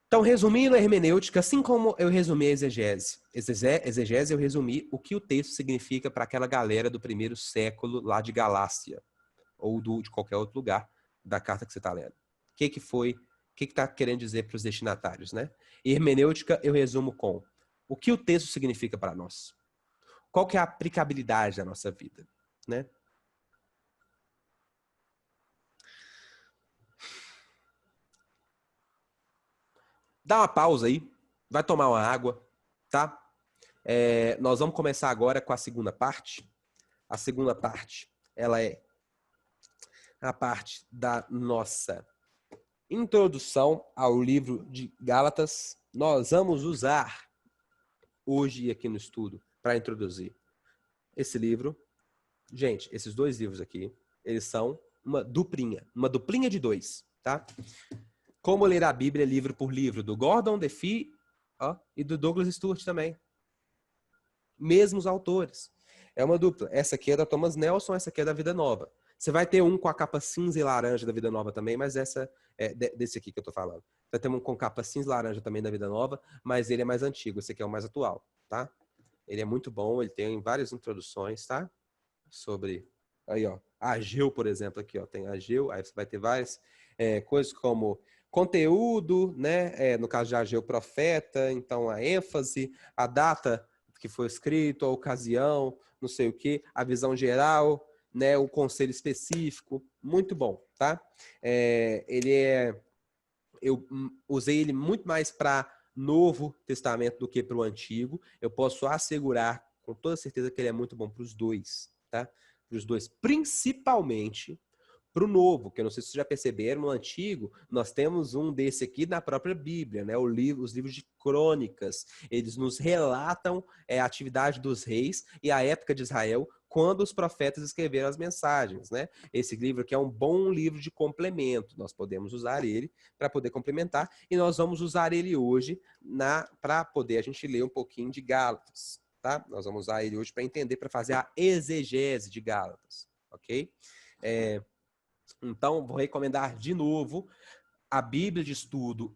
Speaker 1: Então, resumindo a hermenêutica, assim como eu resumi a exegese. Exegese, eu resumi o que o texto significa para aquela galera do primeiro século lá de Galácia, ou de qualquer outro lugar da carta que você está lendo. O que foi, o que está querendo dizer para os destinatários, né? E hermenêutica, eu resumo com o que o texto significa para nós. Qual que é a aplicabilidade da nossa vida, né? Dá uma pausa aí, vai tomar uma água, tá? Nós vamos começar agora com a segunda parte. A segunda parte, ela é a parte da nossa introdução ao livro de Gálatas. Nós vamos usar hoje aqui no estudo para introduzir esse livro. Gente, esses dois livros aqui, eles são uma duplinha de dois, tá? Como ler a Bíblia livro por livro, do Gordon DeFee e do Douglas Stuart também. Mesmos autores. É uma dupla. Essa aqui é da Thomas Nelson, essa aqui é da Vida Nova. Você vai ter um com a capa cinza e laranja da Vida Nova também, mas essa é desse aqui que eu tô falando. Vai ter um com capa cinza e laranja também da Vida Nova, mas ele é mais antigo, esse aqui é o mais atual, tá? Ele é muito bom, ele tem várias introduções, tá? Sobre, aí ó, Ageu, por exemplo, aqui ó, tem Ageu, aí você vai ter várias coisas como conteúdo, né? No caso de Ageu, profeta, então a ênfase, a data que foi escrito, a ocasião, não sei o que, a visão geral, né? O conselho específico, muito bom, tá? Eu usei ele muito mais para Novo Testamento do que para o Antigo. Eu posso assegurar com toda certeza que ele é muito bom para os dois, tá? Para os dois, principalmente para o Novo, que eu não sei se vocês já perceberam, no Antigo, nós temos um desse aqui na própria Bíblia, né? Os livros de crônicas, eles nos relatam a atividade dos reis e a época de Israel, quando os profetas escreveram as mensagens, né? Esse livro aqui é um bom livro de complemento, nós podemos usar ele para poder complementar, e nós vamos usar ele hoje para poder a gente ler um pouquinho de Gálatas, tá? Nós vamos usar ele hoje para entender, para fazer a exegese de Gálatas, ok? Então, vou recomendar de novo a Bíblia de Estudo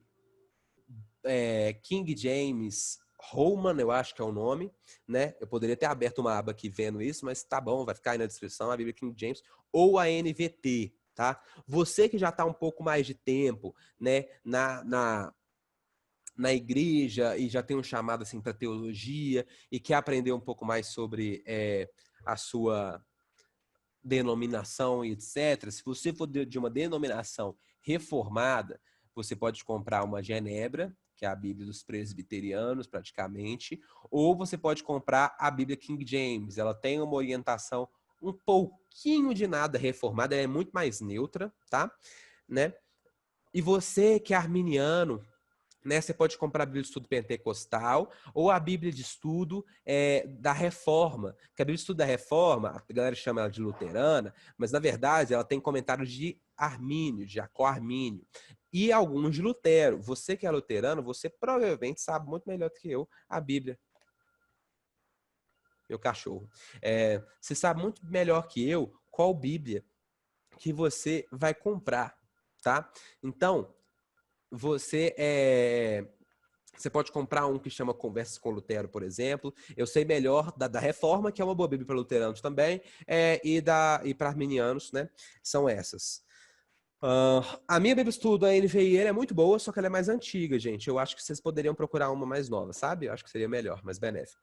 Speaker 1: King James Holman, eu acho que é o nome, né? Eu poderia ter aberto uma aba aqui vendo isso, mas tá bom, vai ficar aí na descrição, a Bíblia King James, ou a NVT, tá? Você que já está um pouco mais de tempo, né, na igreja e já tem um chamado assim para teologia e quer aprender um pouco mais sobre a sua denominação e etc. Se você for de uma denominação reformada, você pode comprar uma Genebra, que é a Bíblia dos presbiterianos, praticamente, ou você pode comprar a Bíblia King James. Ela tem uma orientação um pouquinho de nada reformada, ela é muito mais neutra, tá? Né? E você que é arminiano, né, você pode comprar a Bíblia de Estudo Pentecostal ou a Bíblia de Estudo da Reforma. Que a Bíblia de Estudo da Reforma, a galera chama ela de luterana, mas na verdade ela tem comentários de Armínio, de Jacó Armínio, e alguns de Lutero. Você que é luterano, você provavelmente sabe muito melhor do que eu a Bíblia. Meu cachorro. Você sabe muito melhor que eu qual Bíblia que você vai comprar, tá? Então, você pode comprar um que chama Conversas com Lutero, por exemplo. Eu sei melhor da Reforma, que é uma boa Bíblia para luteranos também, e para arminianos, né? São essas. A minha Bíblia Estudo, a NVI, é muito boa, só que ela é mais antiga, gente. Eu acho que vocês poderiam procurar uma mais nova, sabe? Eu acho que seria melhor, mais benéfico.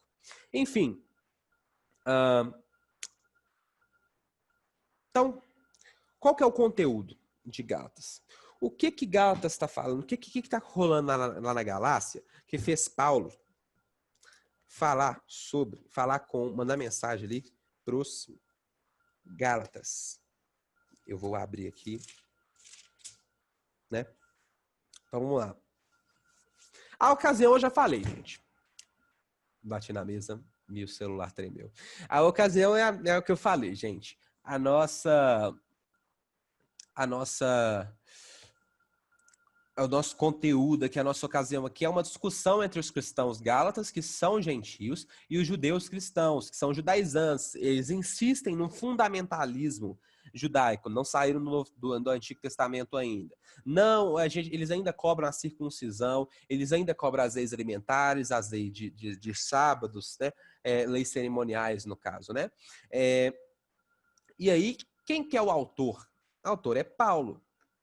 Speaker 1: Enfim. Então, qual que é o conteúdo de Gálatas? O que Gálatas está falando? O que está rolando lá na Galácia que fez Paulo mandar mensagem ali para os Gálatas? Eu vou abrir aqui, né? Então vamos lá. A ocasião eu já falei, gente. Bati na mesa e o celular tremeu. A ocasião é o que eu falei, gente. A nossa... o nosso conteúdo aqui, a nossa ocasião aqui é uma discussão entre os cristãos gálatas, que são gentios, e os judeus cristãos, que são judaizantes. Eles insistem no fundamentalismo judaico, não saíram do Antigo Testamento ainda. Não, eles ainda cobram a circuncisão, eles ainda cobram as leis alimentares, as leis de sábados, né? Leis cerimoniais, no caso, né? E aí, quem que é o autor? O autor é Paulo.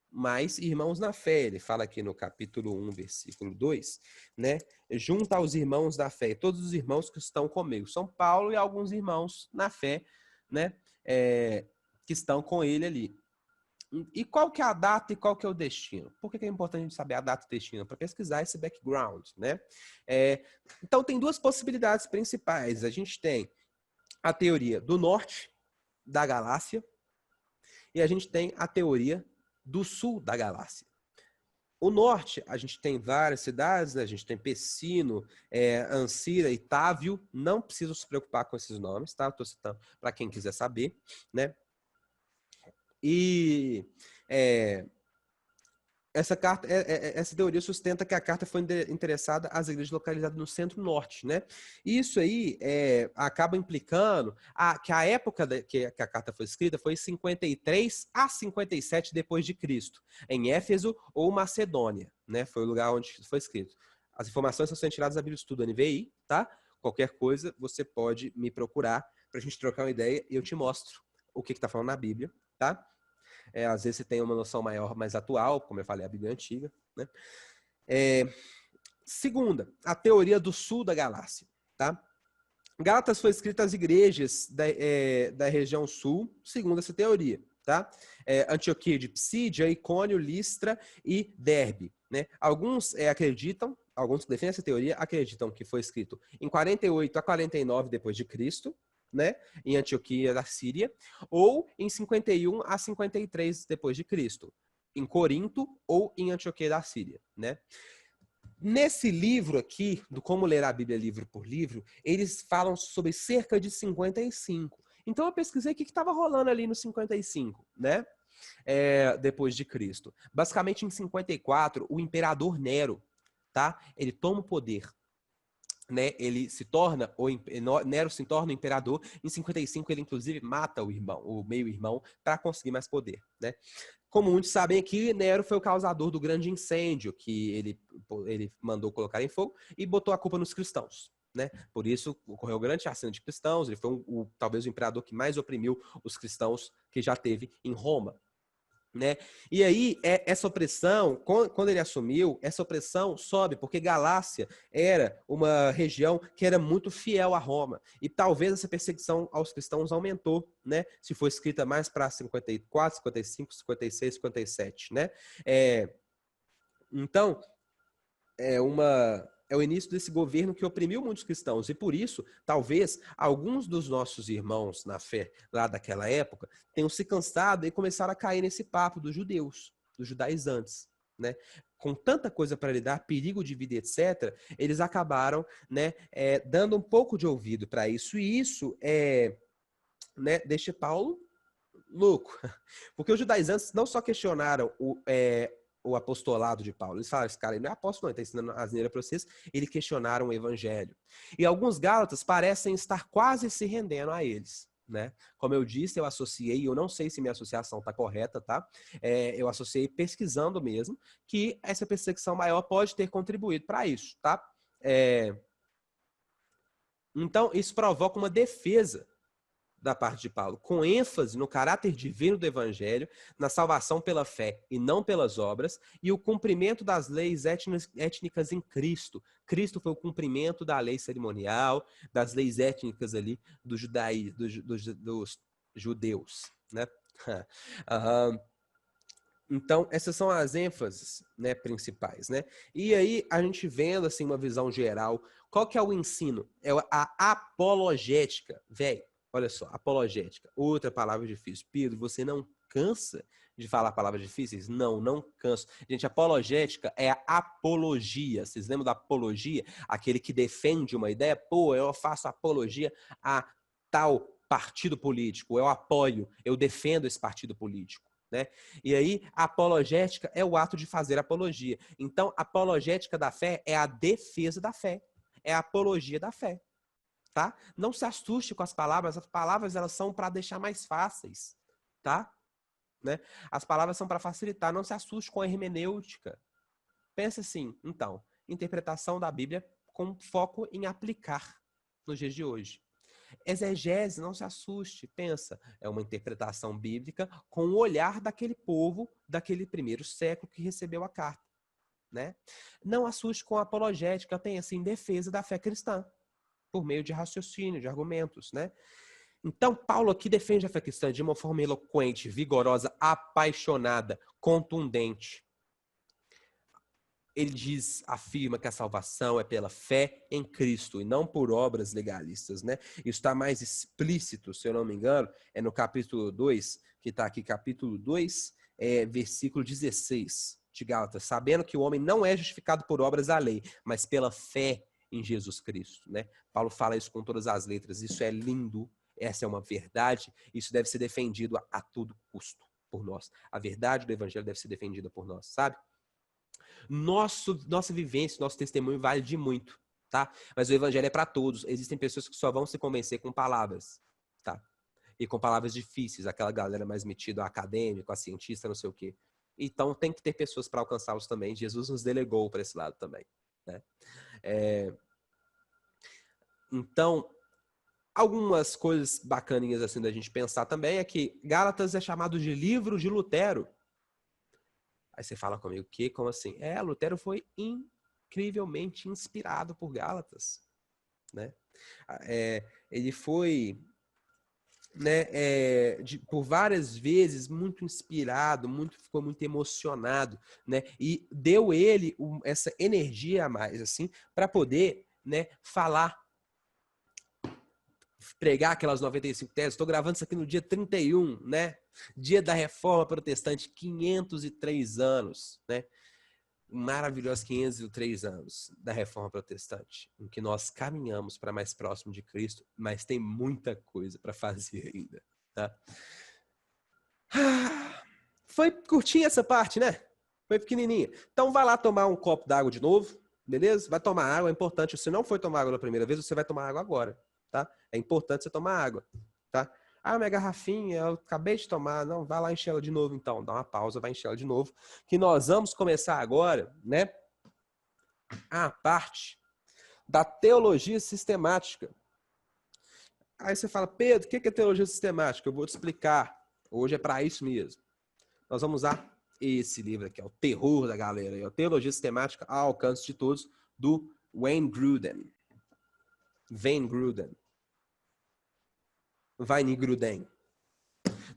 Speaker 1: Mas irmãos na fé, ele fala aqui no capítulo 1, versículo 2, né? Junta aos irmãos da fé, todos os irmãos que estão comigo. São Paulo e alguns irmãos na fé, né? Que estão com ele ali. E qual que é a data e qual que é o destino? Por que é importante a gente saber a data e o destino? Para pesquisar esse background, né? Então, tem duas possibilidades principais. A gente tem a teoria do norte da galáxia e a gente tem a teoria do sul da galáxia. O norte, a gente tem várias cidades, né? A gente tem Pessino, Ancira e Távio. Não preciso se preocupar com esses nomes, tá? Estou citando para quem quiser saber, né? E essa teoria sustenta que a carta foi interessada às igrejas localizadas no centro-norte, né? Isso aí acaba implicando que a época que a carta foi escrita foi 53 a 57 depois de Cristo, em Éfeso ou Macedônia, né? Foi o lugar onde foi escrito. As informações são tiradas da Bíblia Estudo NVI, tá? Qualquer coisa, você pode me procurar para a gente trocar uma ideia e eu te mostro o que está falando na Bíblia, tá? Às vezes você tem uma noção maior, mais atual, como eu falei, a Bíblia antiga, né? Segunda, a teoria do sul da galáxia, tá? Gálatas foi escrita às igrejas da região sul, segundo essa teoria, tá? Antioquia de Psídia, Icônio, Listra e Derbe, né? Alguns acreditam, alguns que defendem essa teoria, acreditam que foi escrito em 48 a 49 depois de Cristo, né, em Antioquia da Síria, ou em 51 a 53 depois de Cristo, em Corinto ou em Antioquia da Síria, né? Nesse livro aqui, do Como Ler a Bíblia Livro por Livro, eles falam sobre cerca de 55. Então eu pesquisei o que estava rolando ali no 55, né? Depois de Cristo. Basicamente em 54, o imperador Nero, tá? Ele toma o poder. Né, ele se torna, Nero se torna o imperador. Em 55 ele inclusive mata o meio-irmão para conseguir mais poder, né? Como muitos sabem aqui, Nero foi o causador do grande incêndio que ele mandou colocar em fogo e botou a culpa nos cristãos, né? Por isso ocorreu grande chacina de cristãos. Ele foi talvez o imperador que mais oprimiu os cristãos que já teve em Roma. Né? E aí, essa opressão, quando ele assumiu, essa opressão sobe, porque Galácia era uma região que era muito fiel a Roma. E talvez essa perseguição aos cristãos aumentou, né? Se for escrita mais para 54, 55, 56, 57, né? Então, é o início desse governo que oprimiu muitos cristãos. E por isso, talvez, alguns dos nossos irmãos na fé lá daquela época tenham se cansado e começaram a cair nesse papo dos judeus, dos judaizantes, né? Com tanta coisa para lidar, perigo de vida, etc., eles acabaram, né, dando um pouco de ouvido para isso. E isso né, deixa Paulo louco. Porque os judaizantes não só questionaram o apostolado de Paulo. Eles falaram, esse cara aí não é apóstolo, não, ele está ensinando asneira para vocês. Eles questionaram o evangelho. E alguns gálatas parecem estar quase se rendendo a eles, né? Como eu disse, eu associei, eu não sei se minha associação está correta, tá? Eu associei pesquisando mesmo, que essa perseguição maior pode ter contribuído para isso, tá? Então, isso provoca uma defesa da parte de Paulo, com ênfase no caráter divino do evangelho, na salvação pela fé e não pelas obras, e o cumprimento das leis étnicas em Cristo. Cristo foi o cumprimento da lei cerimonial, das leis étnicas ali dos judeus, né? Então, essas são as ênfases, né, principais, né? E aí, a gente vendo, assim, uma visão geral, qual que é o ensino? É a apologética, velho. Olha só, apologética, outra palavra difícil. Pedro, você não cansa de falar palavras difíceis? Não, não canso. Gente, apologética é a apologia. Vocês lembram da apologia? Aquele que defende uma ideia? Pô, eu faço apologia a tal partido político. Eu apoio, eu defendo esse partido político. Né? E aí, a apologética é o ato de fazer apologia. Então, a apologética da fé é a defesa da fé. É a apologia da fé. Tá? Não se assuste com as palavras elas são para deixar mais fáceis. Tá? Né? As palavras são para facilitar, não se assuste com a hermenêutica. Pensa assim, então, interpretação da Bíblia com foco em aplicar nos dias de hoje. Exegese, não se assuste, pensa, é uma interpretação bíblica com o olhar daquele povo, daquele primeiro século que recebeu a carta. Né? Não assuste com a apologética, tem assim, defesa da fé cristã, por meio de raciocínio, de argumentos, né? Então, Paulo aqui defende a fé cristã de uma forma eloquente, vigorosa, apaixonada, contundente. Ele diz, afirma que a salvação é pela fé em Cristo e não por obras legalistas, né? Isso está mais explícito, se eu não me engano, é no capítulo 2, que está aqui, capítulo 2, versículo 16 de Gálatas. Sabendo que o homem não é justificado por obras da lei, mas pela fé em Jesus Cristo, né? Paulo fala isso com todas as letras. Isso é lindo, essa é uma verdade, isso deve ser defendido a todo custo por nós. A verdade do evangelho deve ser defendida por nós, sabe? Nossa vivência, nosso testemunho vale de muito, tá? Mas o evangelho é para todos. Existem pessoas que só vão se convencer com palavras, tá? E com palavras difíceis, aquela galera mais metida, acadêmico, a cientista, não sei o quê. Então tem que ter pessoas para alcançá-los também. Jesus nos delegou para esse lado também, né? Então, algumas coisas bacaninhas assim da gente pensar também é que Gálatas é chamado de livro de Lutero. Aí você fala comigo, o quê? Como assim? Lutero foi incrivelmente inspirado por Gálatas, né? Ele foi, né, por várias vezes muito inspirado, ficou muito emocionado, né? E deu ele essa energia a mais, assim, para poder, né, falar, pregar aquelas 95 teses. Estou gravando isso aqui no dia 31, né? Dia da Reforma Protestante, 503 anos, né? Maravilhosos 503 anos da Reforma Protestante, em que nós caminhamos para mais próximo de Cristo, mas tem muita coisa para fazer ainda, tá? Foi curtinha essa parte, né? Foi pequenininha. Então vai lá tomar um copo d'água de novo, beleza? Vai tomar água, é importante. Se não foi tomar água da primeira vez, você vai tomar água agora, tá? É importante você tomar água, tá? Minha garrafinha, eu acabei de tomar. Não, vai lá encher ela de novo, então. Dá uma pausa, vai encher ela de novo. Que nós vamos começar agora, né? A parte da teologia sistemática. Aí você fala, Pedro, o que é teologia sistemática? Eu vou te explicar. Hoje é para isso mesmo. Nós vamos usar esse livro aqui, é o terror da galera. É a Teologia Sistemática ao Alcance de Todos, do Wayne Grudem.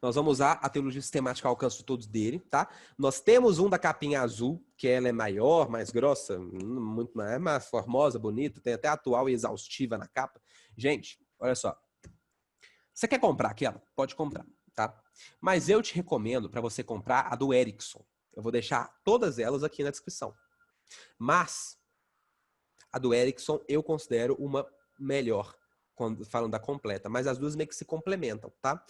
Speaker 1: Nós vamos usar a Teologia Sistemática ao Alcance de Todos dele, tá? Nós temos um da capinha azul, que ela é maior, mais grossa, muito mais formosa, bonita, tem até atual e exaustiva na capa. Gente, olha só. Você quer comprar aquela? Pode comprar, tá? Mas eu te recomendo para você comprar a do Erickson. Eu vou deixar todas elas aqui na descrição. Mas a do Erickson eu considero uma melhor, quando falando da completa. Mas as duas meio que se complementam, tá?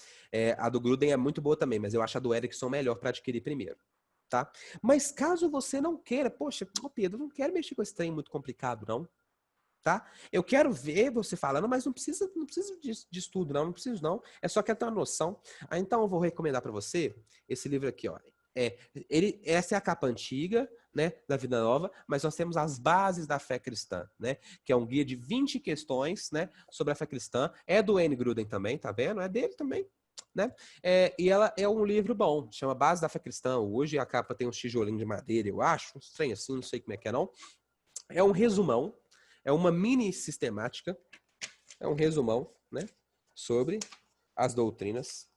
Speaker 1: A do Grudem é muito boa também, mas eu acho a do Erickson melhor para adquirir primeiro, tá? Mas caso você não queira, poxa, Pedro, não quero mexer com esse trem muito complicado, não. Tá? Eu quero ver você falando, mas não precisa de estudo, não preciso não. É só quero ter uma noção. Então eu vou recomendar para você esse livro aqui, ó. Essa é a capa antiga, né, da Vida Nova, mas nós temos as bases da fé cristã, né, que é um guia de 20 questões, né, sobre a fé cristã. É do Wayne Grudem também, tá vendo? É dele também, né? E ela é um livro bom, chama Base da Fé Cristã. Hoje a capa tem uns tijolinhos de madeira, eu acho, um trem assim, não sei como é que é não. É um resumão. É uma mini sistemática, é um resumão, né, sobre as doutrinas,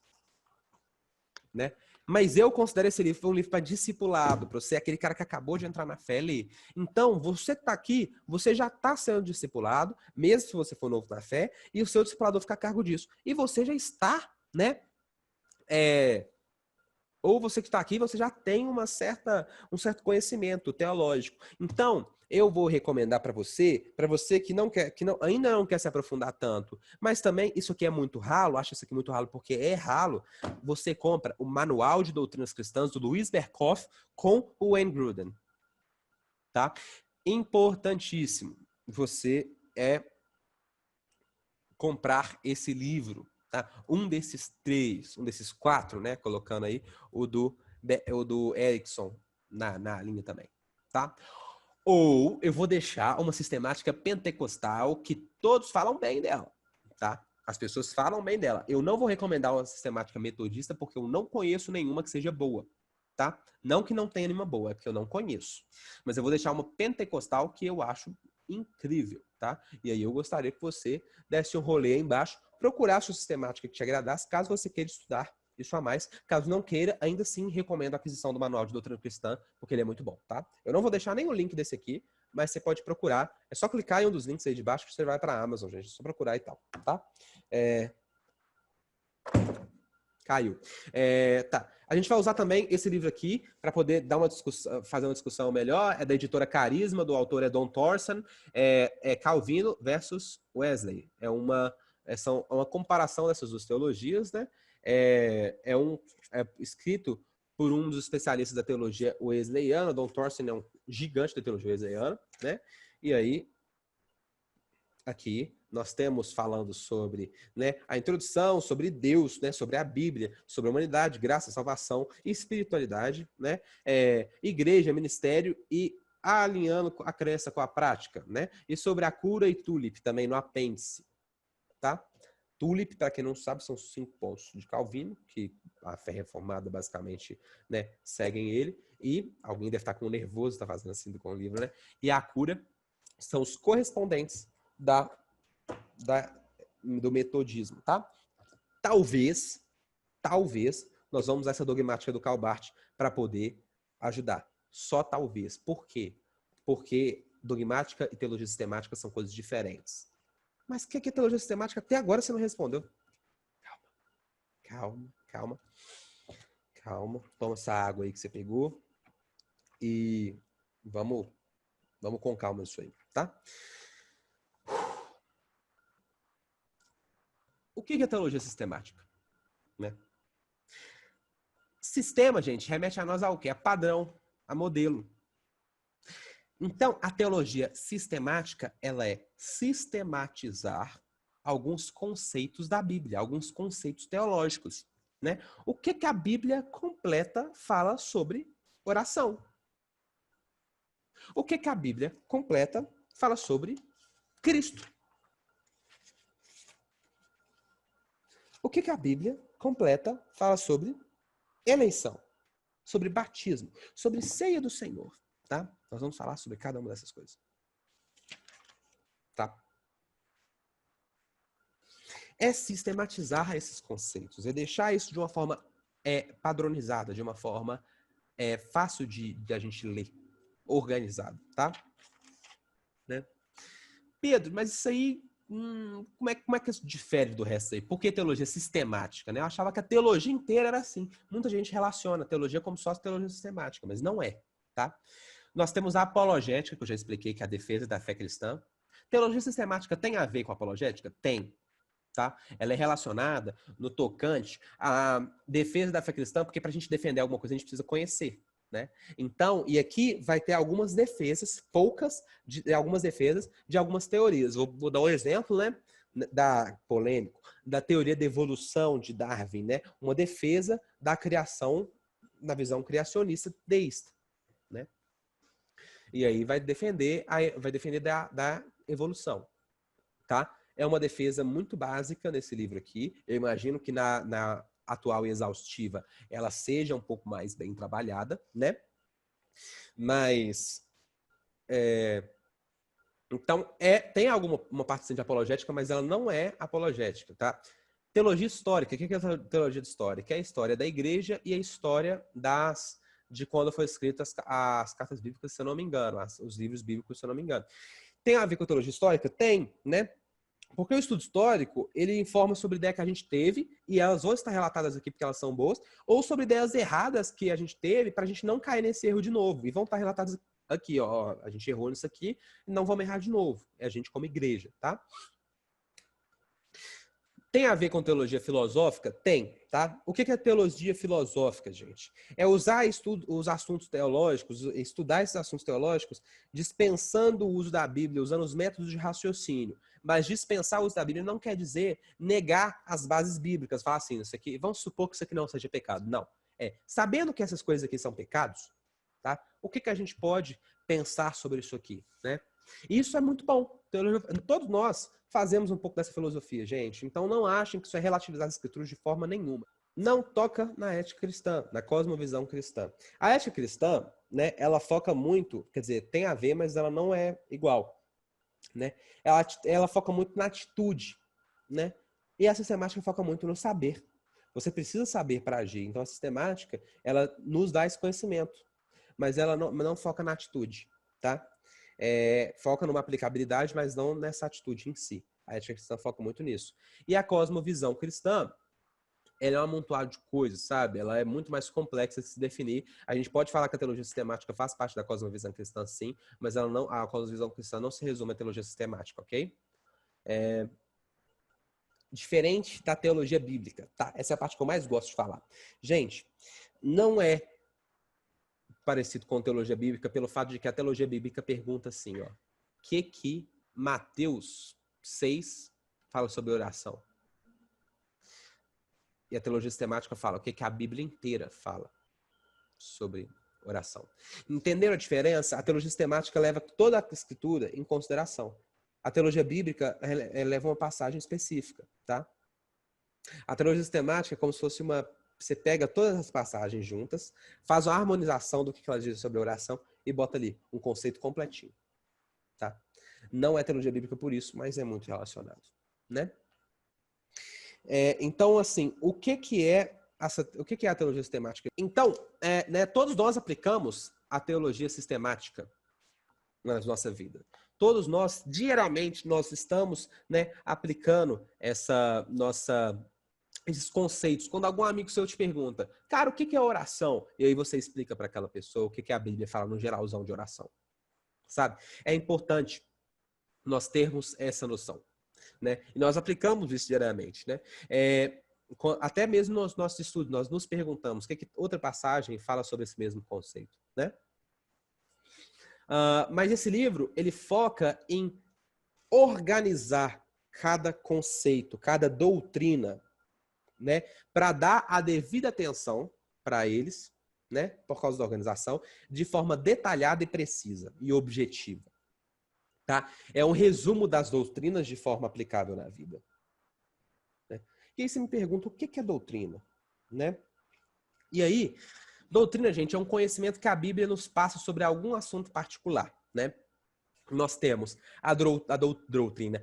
Speaker 1: né? Mas eu considero esse livro um livro para discipulado, para você, aquele cara que acabou de entrar na fé ali. Então, você que está aqui, você já está sendo discipulado, mesmo se você for novo na fé, e o seu discipulador fica a cargo disso. E você já está, né, Ou você que está aqui, você já tem um certo conhecimento teológico. Então, eu vou recomendar para você que não quer, ainda não quer se aprofundar tanto, mas também isso aqui é muito ralo, acha isso aqui muito ralo porque é ralo, você compra o Manual de Doutrinas Cristãs do Luiz Berkhoff com o Wayne Grudem, tá? Importantíssimo você comprar esse livro, tá? Um desses 4, né? Colocando aí o do Erickson na linha também, tá? Ou eu vou deixar uma sistemática pentecostal que todos falam bem dela, tá? As pessoas falam bem dela. Eu não vou recomendar uma sistemática metodista porque eu não conheço nenhuma que seja boa, tá? Não que não tenha nenhuma boa, é porque eu não conheço. Mas eu vou deixar uma pentecostal que eu acho incrível, tá? E aí eu gostaria que você desse um rolê aí embaixo, procurasse a sistemática que te agradasse, caso você queira estudar isso a mais. Caso não queira, ainda assim recomendo a aquisição do Manual de Doutrina Cristã, porque ele é muito bom, tá? Eu não vou deixar nem o link desse aqui, mas você pode procurar. É só clicar em um dos links aí de baixo que você vai para a Amazon, gente. É só procurar e tal, tá? Caiu. Tá. A gente vai usar também esse livro aqui para poder dar uma discussão, fazer uma discussão melhor. É da editora Carisma, do autor é Don Thorson. É Calvino versus Wesley. É uma comparação dessas duas teologias, né? É escrito por um dos especialistas da teologia wesleyana. Don Thorson é um gigante da teologia wesleyana, né? E aí, aqui nós temos falando sobre, né, a introdução, sobre Deus, né, sobre a Bíblia, sobre a humanidade, graça, salvação e espiritualidade, né, igreja, ministério e alinhando a crença com a prática, né, e sobre a cura e tulip também no apêndice, tá? Tulip, para quem não sabe, são 5 pontos de Calvino, que a fé reformada basicamente, né, seguem ele, e alguém deve estar com nervoso, está fazendo assim com o livro, né, e a cura são os correspondentes do metodismo, tá? Talvez nós vamos usar essa dogmática do Calbart para poder ajudar. Só talvez. Por quê? Porque dogmática e teologia sistemática são coisas diferentes. Mas o que é teologia sistemática? Até agora você não respondeu. Calma. Toma essa água aí que você pegou e vamos com calma isso aí, tá? O que é teologia sistemática? Né? Sistema, gente, remete a nós ao quê? A padrão, a modelo. Então, a teologia sistemática, ela é sistematizar alguns conceitos da Bíblia, alguns conceitos teológicos, né? O que a Bíblia completa fala sobre oração? O que a Bíblia completa fala sobre Cristo? O que a Bíblia completa fala sobre eleição, sobre batismo, sobre ceia do Senhor, tá? Nós vamos falar sobre cada uma dessas coisas. Tá? É sistematizar esses conceitos, é deixar isso de uma forma padronizada, de uma forma fácil de a gente ler, organizado, tá? Né? Pedro, mas isso aí, como é que isso difere do resto aí? Por que teologia sistemática? Né? Eu achava que a teologia inteira era assim. Muita gente relaciona a teologia como só a teologia sistemática, mas não é, tá? Nós temos a apologética, que eu já expliquei, que é a defesa da fé cristã. Teologia sistemática tem a ver com a apologética? Tem. Tá? Ela é relacionada no tocante à defesa da fé cristã, porque para a gente defender alguma coisa a gente precisa conhecer. Né? Então, e aqui vai ter algumas defesas, algumas defesas de algumas teorias. Vou dar um exemplo, né? Polêmico, da teoria da evolução de Darwin, né? Uma defesa da criação na visão criacionista deísta. Né? E aí vai defender da evolução. Tá? É uma defesa muito básica nesse livro aqui. Eu imagino que na atual e exaustiva ela seja um pouco mais bem trabalhada, né? Mas então tem uma parte de apologética, mas ela não é apologética, tá? Teologia histórica. O que é a teologia histórica? É a história da igreja e a história de quando foi escritas as cartas bíblicas, se eu não me engano, os livros bíblicos, se eu não me engano. Tem a ver com teologia histórica? Tem, né? Porque o estudo histórico, ele informa sobre ideia que a gente teve, e elas vão estar relatadas aqui porque elas são boas, ou sobre ideias erradas que a gente teve, para a gente não cair nesse erro de novo. E vão estar relatadas aqui, ó, a gente errou nisso aqui, e não vamos errar de novo. É a gente como igreja, tá? Tem a ver com teologia filosófica? Tem, tá? O que é teologia filosófica, gente? É usar os assuntos teológicos, estudar esses assuntos teológicos, dispensando o uso da Bíblia, usando os métodos de raciocínio. Mas dispensar o uso da Bíblia não quer dizer negar as bases bíblicas. Falar assim, isso aqui, vamos supor que isso aqui não seja pecado. Não. Sabendo que essas coisas aqui são pecados, tá? O que a gente pode pensar sobre isso aqui, né? E isso é muito bom. Todos nós fazemos um pouco dessa filosofia, gente. Então não achem que isso é relativizar as escrituras de forma nenhuma. Não toca na ética cristã, na cosmovisão cristã. A ética cristã, né, ela foca muito, quer dizer, tem a ver, mas ela não é igual, né? Ela foca muito na atitude, né? E a sistemática foca muito no saber. Você precisa saber para agir. Então a sistemática, ela nos dá esse conhecimento, mas ela não foca na atitude, tá? Foca numa aplicabilidade, mas não nessa atitude em si. A ética cristã foca muito nisso. E a cosmovisão cristã, ela é um amontoado de coisas, sabe? Ela é muito mais complexa de se definir. A gente pode falar que a teologia sistemática faz parte da cosmovisão cristã, sim, mas a cosmovisão cristã não se resume à teologia sistemática, ok? Diferente da teologia bíblica, tá? Essa é a parte que eu mais gosto de falar. Gente, não é parecido com a teologia bíblica pelo fato de que a teologia bíblica pergunta assim, ó, que Mateus 6 fala sobre oração? E a teologia sistemática fala o que a Bíblia inteira fala sobre oração. Entenderam a diferença? A teologia sistemática leva toda a escritura em consideração. A teologia bíblica leva uma passagem específica, tá? A teologia sistemática é como se fosse você pega todas as passagens juntas, faz uma harmonização do que elas dizem sobre a oração e bota ali um conceito completinho, tá? Não é teologia bíblica por isso, mas é muito relacionado, né? Então, assim, o que é a teologia sistemática? Então, né, todos nós aplicamos a teologia sistemática na nossa vida. Todos nós, diariamente, nós estamos, né, aplicando esses conceitos. Quando algum amigo seu te pergunta, cara, o que é oração? E aí você explica para aquela pessoa o que a Bíblia fala no geralzão de oração. Sabe? É importante nós termos essa noção, né? E nós aplicamos isso diariamente, né? Até mesmo nos nossos estudos, nós nos perguntamos o que outra passagem fala sobre esse mesmo conceito, né? Mas esse livro, ele foca em organizar cada conceito, cada doutrina, né, para dar a devida atenção para eles, né, por causa da organização, de forma detalhada e precisa e objetiva. Tá? É um resumo das doutrinas de forma aplicável na vida. Né? E aí você me pergunta, o que é doutrina? Né? E aí, doutrina, gente, é um conhecimento que a Bíblia nos passa sobre algum assunto particular, né? Nós temos a doutrina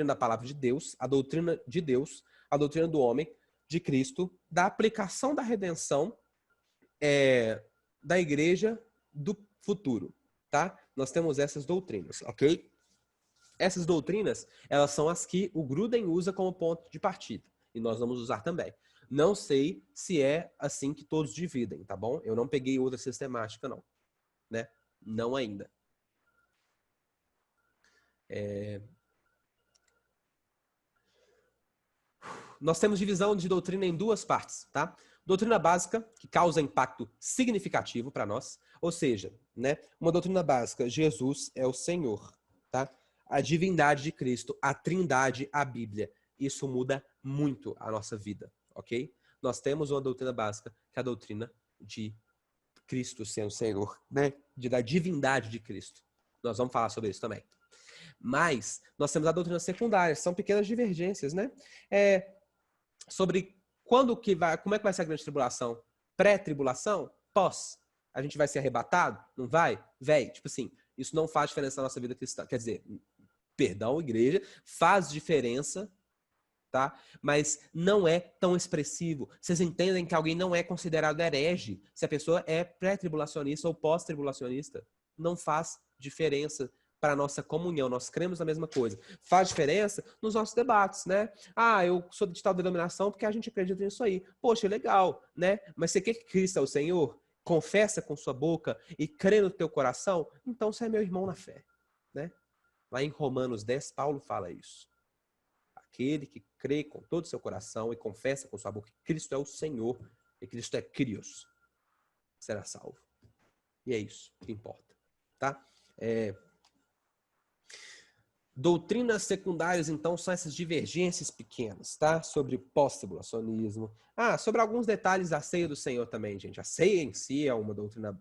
Speaker 1: da palavra de Deus, a doutrina de Deus, a doutrina do homem, de Cristo, da aplicação da redenção da igreja do futuro, tá? Nós temos essas doutrinas, ok? Essas doutrinas, elas são as que o Gruden usa como ponto de partida, e nós vamos usar também. Não sei se é assim que todos dividem, tá bom? Eu não peguei outra sistemática, não, né? Não ainda. Nós temos divisão de doutrina em duas partes, tá? Doutrina básica, que causa impacto significativo para nós, ou seja, né, uma doutrina básica, Jesus é o Senhor, tá? A divindade de Cristo, a trindade, a Bíblia. Isso muda muito a nossa vida, ok? Nós temos uma doutrina básica, que é a doutrina de Cristo sendo o Senhor, né? Da divindade de Cristo. Nós vamos falar sobre isso também. Mas nós temos a doutrina secundária, são pequenas divergências, né? Sobre como é que vai ser a grande tribulação? Pré-tribulação? Pós? A gente vai ser arrebatado? Não vai? Véi, tipo assim, isso não faz diferença na nossa vida cristã. Quer dizer, perdão, igreja, faz diferença, tá? Mas não é tão expressivo. Vocês entendem que alguém não é considerado herege se a pessoa é pré-tribulacionista ou pós-tribulacionista? Não faz diferença para a nossa comunhão, nós cremos na mesma coisa. Faz diferença nos nossos debates, né? Ah, eu sou de tal denominação porque a gente acredita nisso aí. Poxa, legal, né? Mas você quer que Cristo é o Senhor? Confessa com sua boca e crê no teu coração? Então você é meu irmão na fé, né? Lá em Romanos 10, Paulo fala isso. Aquele que crê com todo o seu coração e confessa com sua boca que Cristo é o Senhor e Cristo é Crios, será salvo. E é isso que importa, tá? Doutrinas secundárias, então, são essas divergências pequenas, tá? Sobre pós-tribulacionismo. Sobre alguns detalhes da ceia do Senhor também, gente. A ceia em si é uma doutrina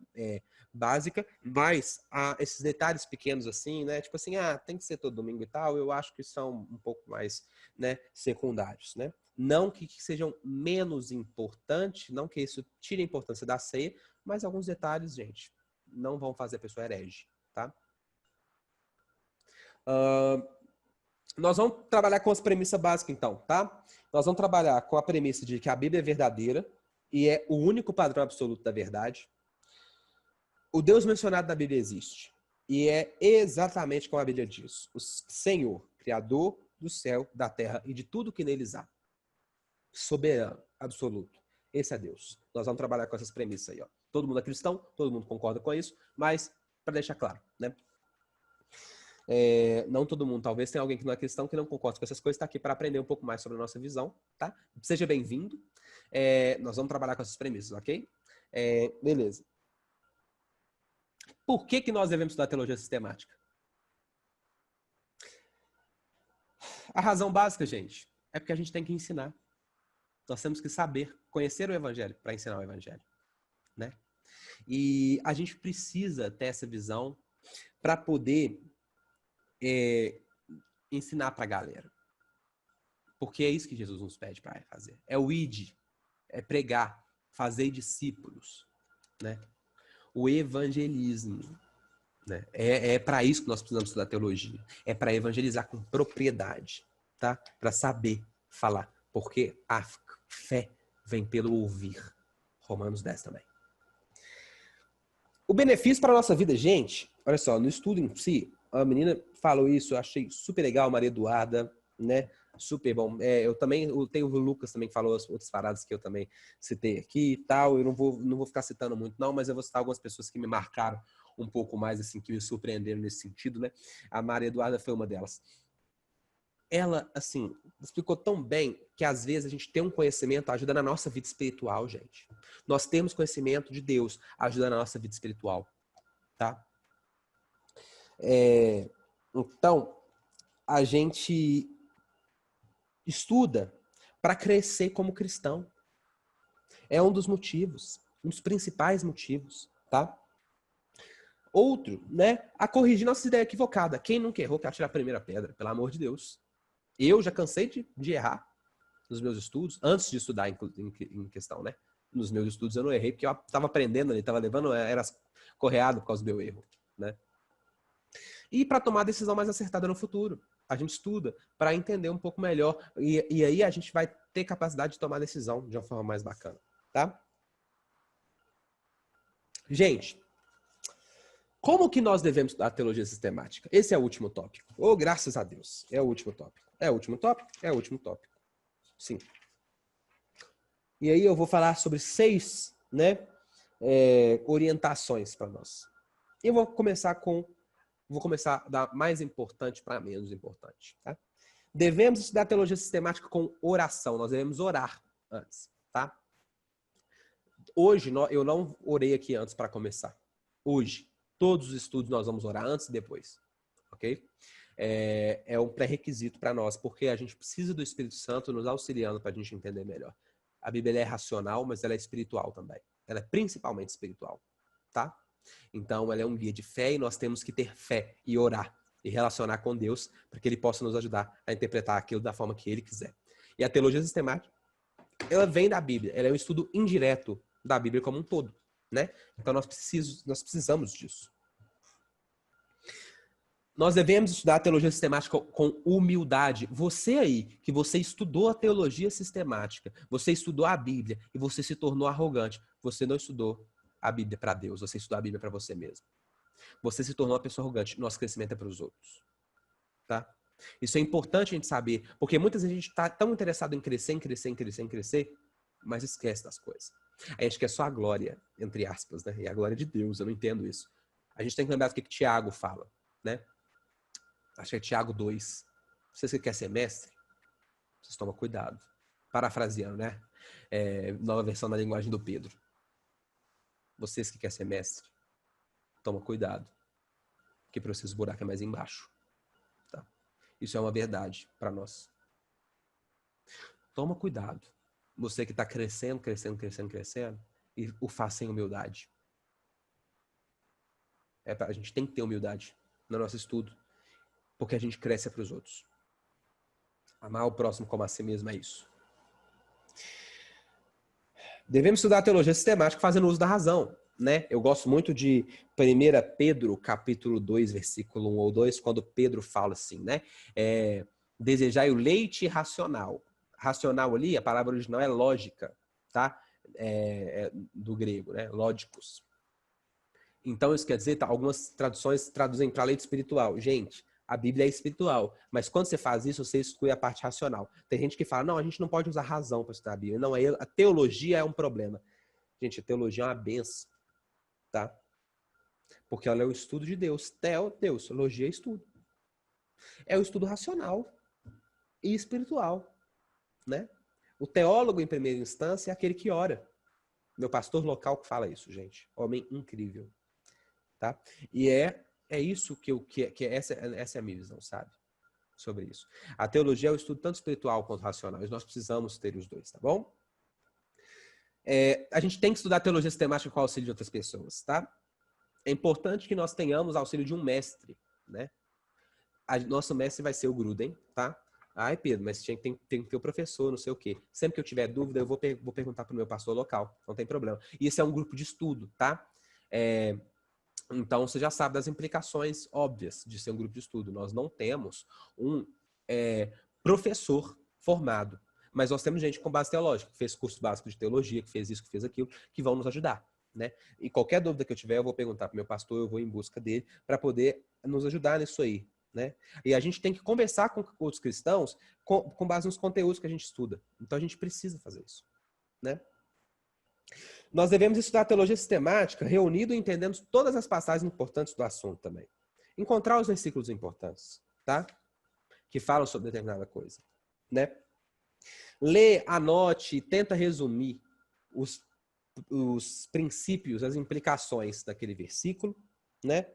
Speaker 1: básica, mas esses detalhes pequenos assim, né? Tipo assim, tem que ser todo domingo e tal, eu acho que são um pouco mais, né, secundários, né? Não que sejam menos importantes, não que isso tire a importância da ceia, mas alguns detalhes, gente, não vão fazer a pessoa herege, tá? Nós vamos trabalhar com as premissas básicas, então, tá? Nós vamos trabalhar com a premissa de que a Bíblia é verdadeira e é o único padrão absoluto da verdade. O Deus mencionado na Bíblia existe. E é exatamente como a Bíblia diz. O Senhor, Criador do céu, da terra e de tudo que neles há. Soberano, absoluto. Esse é Deus. Nós vamos trabalhar com essas premissas aí, ó. Todo mundo é cristão, todo mundo concorda com isso, mas para deixar claro, né? Não todo mundo, talvez tenha alguém que não é cristão que não concorda com essas coisas, está aqui para aprender um pouco mais sobre a nossa visão, tá? Seja bem-vindo. Nós vamos trabalhar com essas premissas, ok? Beleza. Por que nós devemos estudar teologia sistemática? A razão básica, gente, é porque a gente tem que ensinar. Nós temos que saber, conhecer o evangelho para ensinar o evangelho, né? E a gente precisa ter essa visão para poder ensinar para a galera. Porque é isso que Jesus nos pede para fazer. É o id, é pregar, fazer discípulos, né? O evangelismo, né? É para isso que nós precisamos estudar teologia. É para evangelizar com propriedade, tá? Para saber falar. Porque a fé vem pelo ouvir. Romanos 10 também. O benefício para a nossa vida, gente, olha só, no estudo em si, a menina falou isso, eu achei super legal, Maria Eduarda, né? Super bom. Eu tenho o Lucas também que falou as outras paradas que eu também citei aqui e tal. Eu não vou ficar citando muito, não, mas eu vou citar algumas pessoas que me marcaram um pouco mais, assim, que me surpreenderam nesse sentido, né? A Maria Eduarda foi uma delas. Ela, assim, explicou tão bem que às vezes a gente tem um conhecimento ajuda na nossa vida espiritual, gente. Nós temos conhecimento de Deus ajuda na nossa vida espiritual, tá? Então, a gente estuda para crescer como cristão. É um dos motivos, um dos principais motivos, tá? Outro, né? A corrigir nossa ideia equivocada. Quem nunca errou quer tirar a primeira pedra, pelo amor de Deus. Eu já cansei de errar nos meus estudos, antes de estudar em questão, né? Nos meus estudos eu não errei, porque eu estava aprendendo ali, estava levando, era correado por causa do meu erro, né? E para tomar a decisão mais acertada no futuro. A gente estuda para entender um pouco melhor e aí a gente vai ter capacidade de tomar decisão de uma forma mais bacana, tá? Gente, como que nós devemos estudar teologia sistemática? Esse é o último tópico. Oh, graças a Deus. É o último tópico. É o último tópico? É o último tópico. Sim. E aí eu vou falar sobre 6, né, orientações para nós. E eu vou começar da mais importante para menos importante, tá? Devemos estudar teologia sistemática com oração. Nós devemos orar antes, tá? Hoje, eu não orei aqui antes para começar. Hoje, todos os estudos nós vamos orar antes e depois, ok? É um pré-requisito para nós, porque a gente precisa do Espírito Santo nos auxiliando para a gente entender melhor. A Bíblia é racional, mas ela é espiritual também. Ela é principalmente espiritual, tá? Então, ela é um guia de fé e nós temos que ter fé e orar e relacionar com Deus para que Ele possa nos ajudar a interpretar aquilo da forma que Ele quiser. E a teologia sistemática, ela vem da Bíblia. Ela é um estudo indireto da Bíblia como um todo, né? Então, nós precisamos disso. Nós devemos estudar a teologia sistemática com humildade. Você aí, que você estudou a teologia sistemática, você estudou a Bíblia e você se tornou arrogante, você não estudou a Bíblia para Deus, você estudou a Bíblia para você mesmo. Você se tornou uma pessoa arrogante. Nosso crescimento é para os outros. Tá? Isso é importante a gente saber, porque muitas vezes a gente está tão interessado em crescer, em crescer, em crescer, em crescer, mas esquece das coisas. A gente quer só a glória, entre aspas, né? E a glória de Deus, eu não entendo isso. A gente tem que lembrar do que Tiago fala, né? Acho que é Tiago 2. Vocês que querem ser mestre, vocês tomam cuidado. Parafraseando, né? Nova versão da linguagem do Pedro. Vocês que querem ser mestre, toma cuidado. Porque para vocês o buraco é mais embaixo. Tá? Isso é uma verdade para nós. Toma cuidado. Você que está crescendo, crescendo, crescendo, crescendo, e o faz sem humildade. A gente tem que ter humildade no nosso estudo, porque a gente cresce para os outros. Amar o próximo como a si mesmo é isso. Devemos estudar a teologia sistemática fazendo uso da razão, né? Eu gosto muito de 1 Pedro, capítulo 2, versículo 1 ou 2, quando Pedro fala assim, né? Desejai o leite racional. Racional ali, a palavra original é lógica, tá? Do grego, né? Lógicos. Então, isso quer dizer, tá, algumas traduções traduzem para leite espiritual. Gente, a Bíblia é espiritual, mas quando você faz isso, você exclui a parte racional. Tem gente que fala, não, a gente não pode usar razão para estudar a Bíblia. Não, a teologia é um problema. Gente, a teologia é uma benção, tá? Porque ela é o estudo de Deus. Deus, teologia é estudo. É o estudo racional e espiritual, né? O teólogo, em primeira instância, é aquele que ora. Meu pastor local que fala isso, gente. Homem incrível. Tá? E é isso essa é a minha visão, sabe? Sobre isso. A teologia é o estudo tanto espiritual quanto racional. E nós precisamos ter os dois, tá bom? A gente tem que estudar teologia sistemática com o auxílio de outras pessoas, tá? É importante que nós tenhamos auxílio de um mestre, né? Nosso mestre vai ser o Gruden, tá? Ai, Pedro, mas tem que ter o professor, não sei o quê. Sempre que eu tiver dúvida, eu vou perguntar para o meu pastor local. Não tem problema. E esse é um grupo de estudo, tá? Então, você já sabe das implicações óbvias de ser um grupo de estudo. Nós não temos um professor formado, mas nós temos gente com base teológica, que fez curso básico de teologia, que fez isso, que fez aquilo, que vão nos ajudar, né? E qualquer dúvida que eu tiver, eu vou perguntar para o meu pastor, eu vou em busca dele, para poder nos ajudar nisso aí, né? E a gente tem que conversar com outros cristãos com base nos conteúdos que a gente estuda. Então, a gente precisa fazer isso, né? Nós devemos estudar a teologia sistemática reunido e entendendo todas as passagens importantes do assunto também. Encontrar os versículos importantes, tá? Que falam sobre determinada coisa, né? Lê, anote, tenta resumir os princípios, as implicações daquele versículo, né?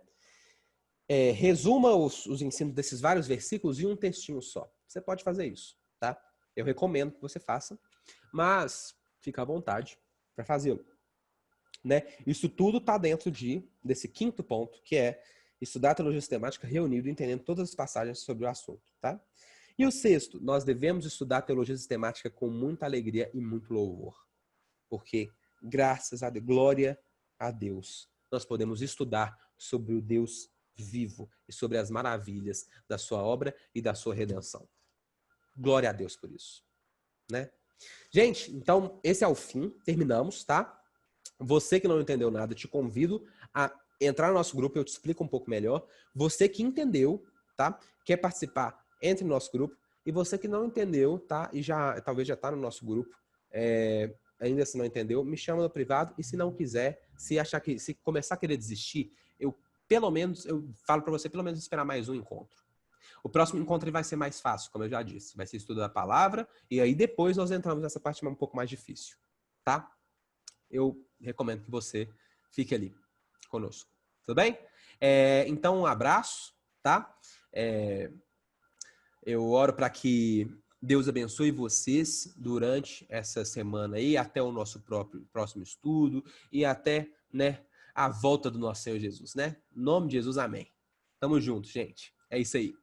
Speaker 1: Resuma os ensinos desses vários versículos em um textinho só. Você pode fazer isso, tá? Eu recomendo que você faça, mas fica à vontade para fazê-lo, né? Isso tudo está dentro desse quinto ponto, que é estudar a teologia sistemática reunido, entendendo todas as passagens sobre o assunto, tá? E o sexto, nós devemos estudar a teologia sistemática com muita alegria e muito louvor, porque graças a Deus, glória a Deus, nós podemos estudar sobre o Deus vivo e sobre as maravilhas da sua obra e da sua redenção. Glória a Deus por isso, né? Gente, então esse é o fim, terminamos, tá? Você que não entendeu nada, te convido a entrar no nosso grupo, eu te explico um pouco melhor. Você que entendeu, tá? Quer participar, entre no nosso grupo. E você que não entendeu, tá? E talvez já tá no nosso grupo, ainda se não entendeu, me chama no privado. E se não quiser, se começar a querer desistir, eu falo para você, pelo menos esperar mais um encontro. O próximo encontro vai ser mais fácil, como eu já disse. Vai ser estudo da palavra. E aí depois nós entramos nessa parte um pouco mais difícil, tá? Eu recomendo que você fique ali conosco. Tudo bem? Então, um abraço, tá? Eu oro para que Deus abençoe vocês durante essa semana aí, até o nosso próximo estudo e até, né, a volta do nosso Senhor Jesus, né? Em nome de Jesus, amém. Tamo junto, gente. É isso aí.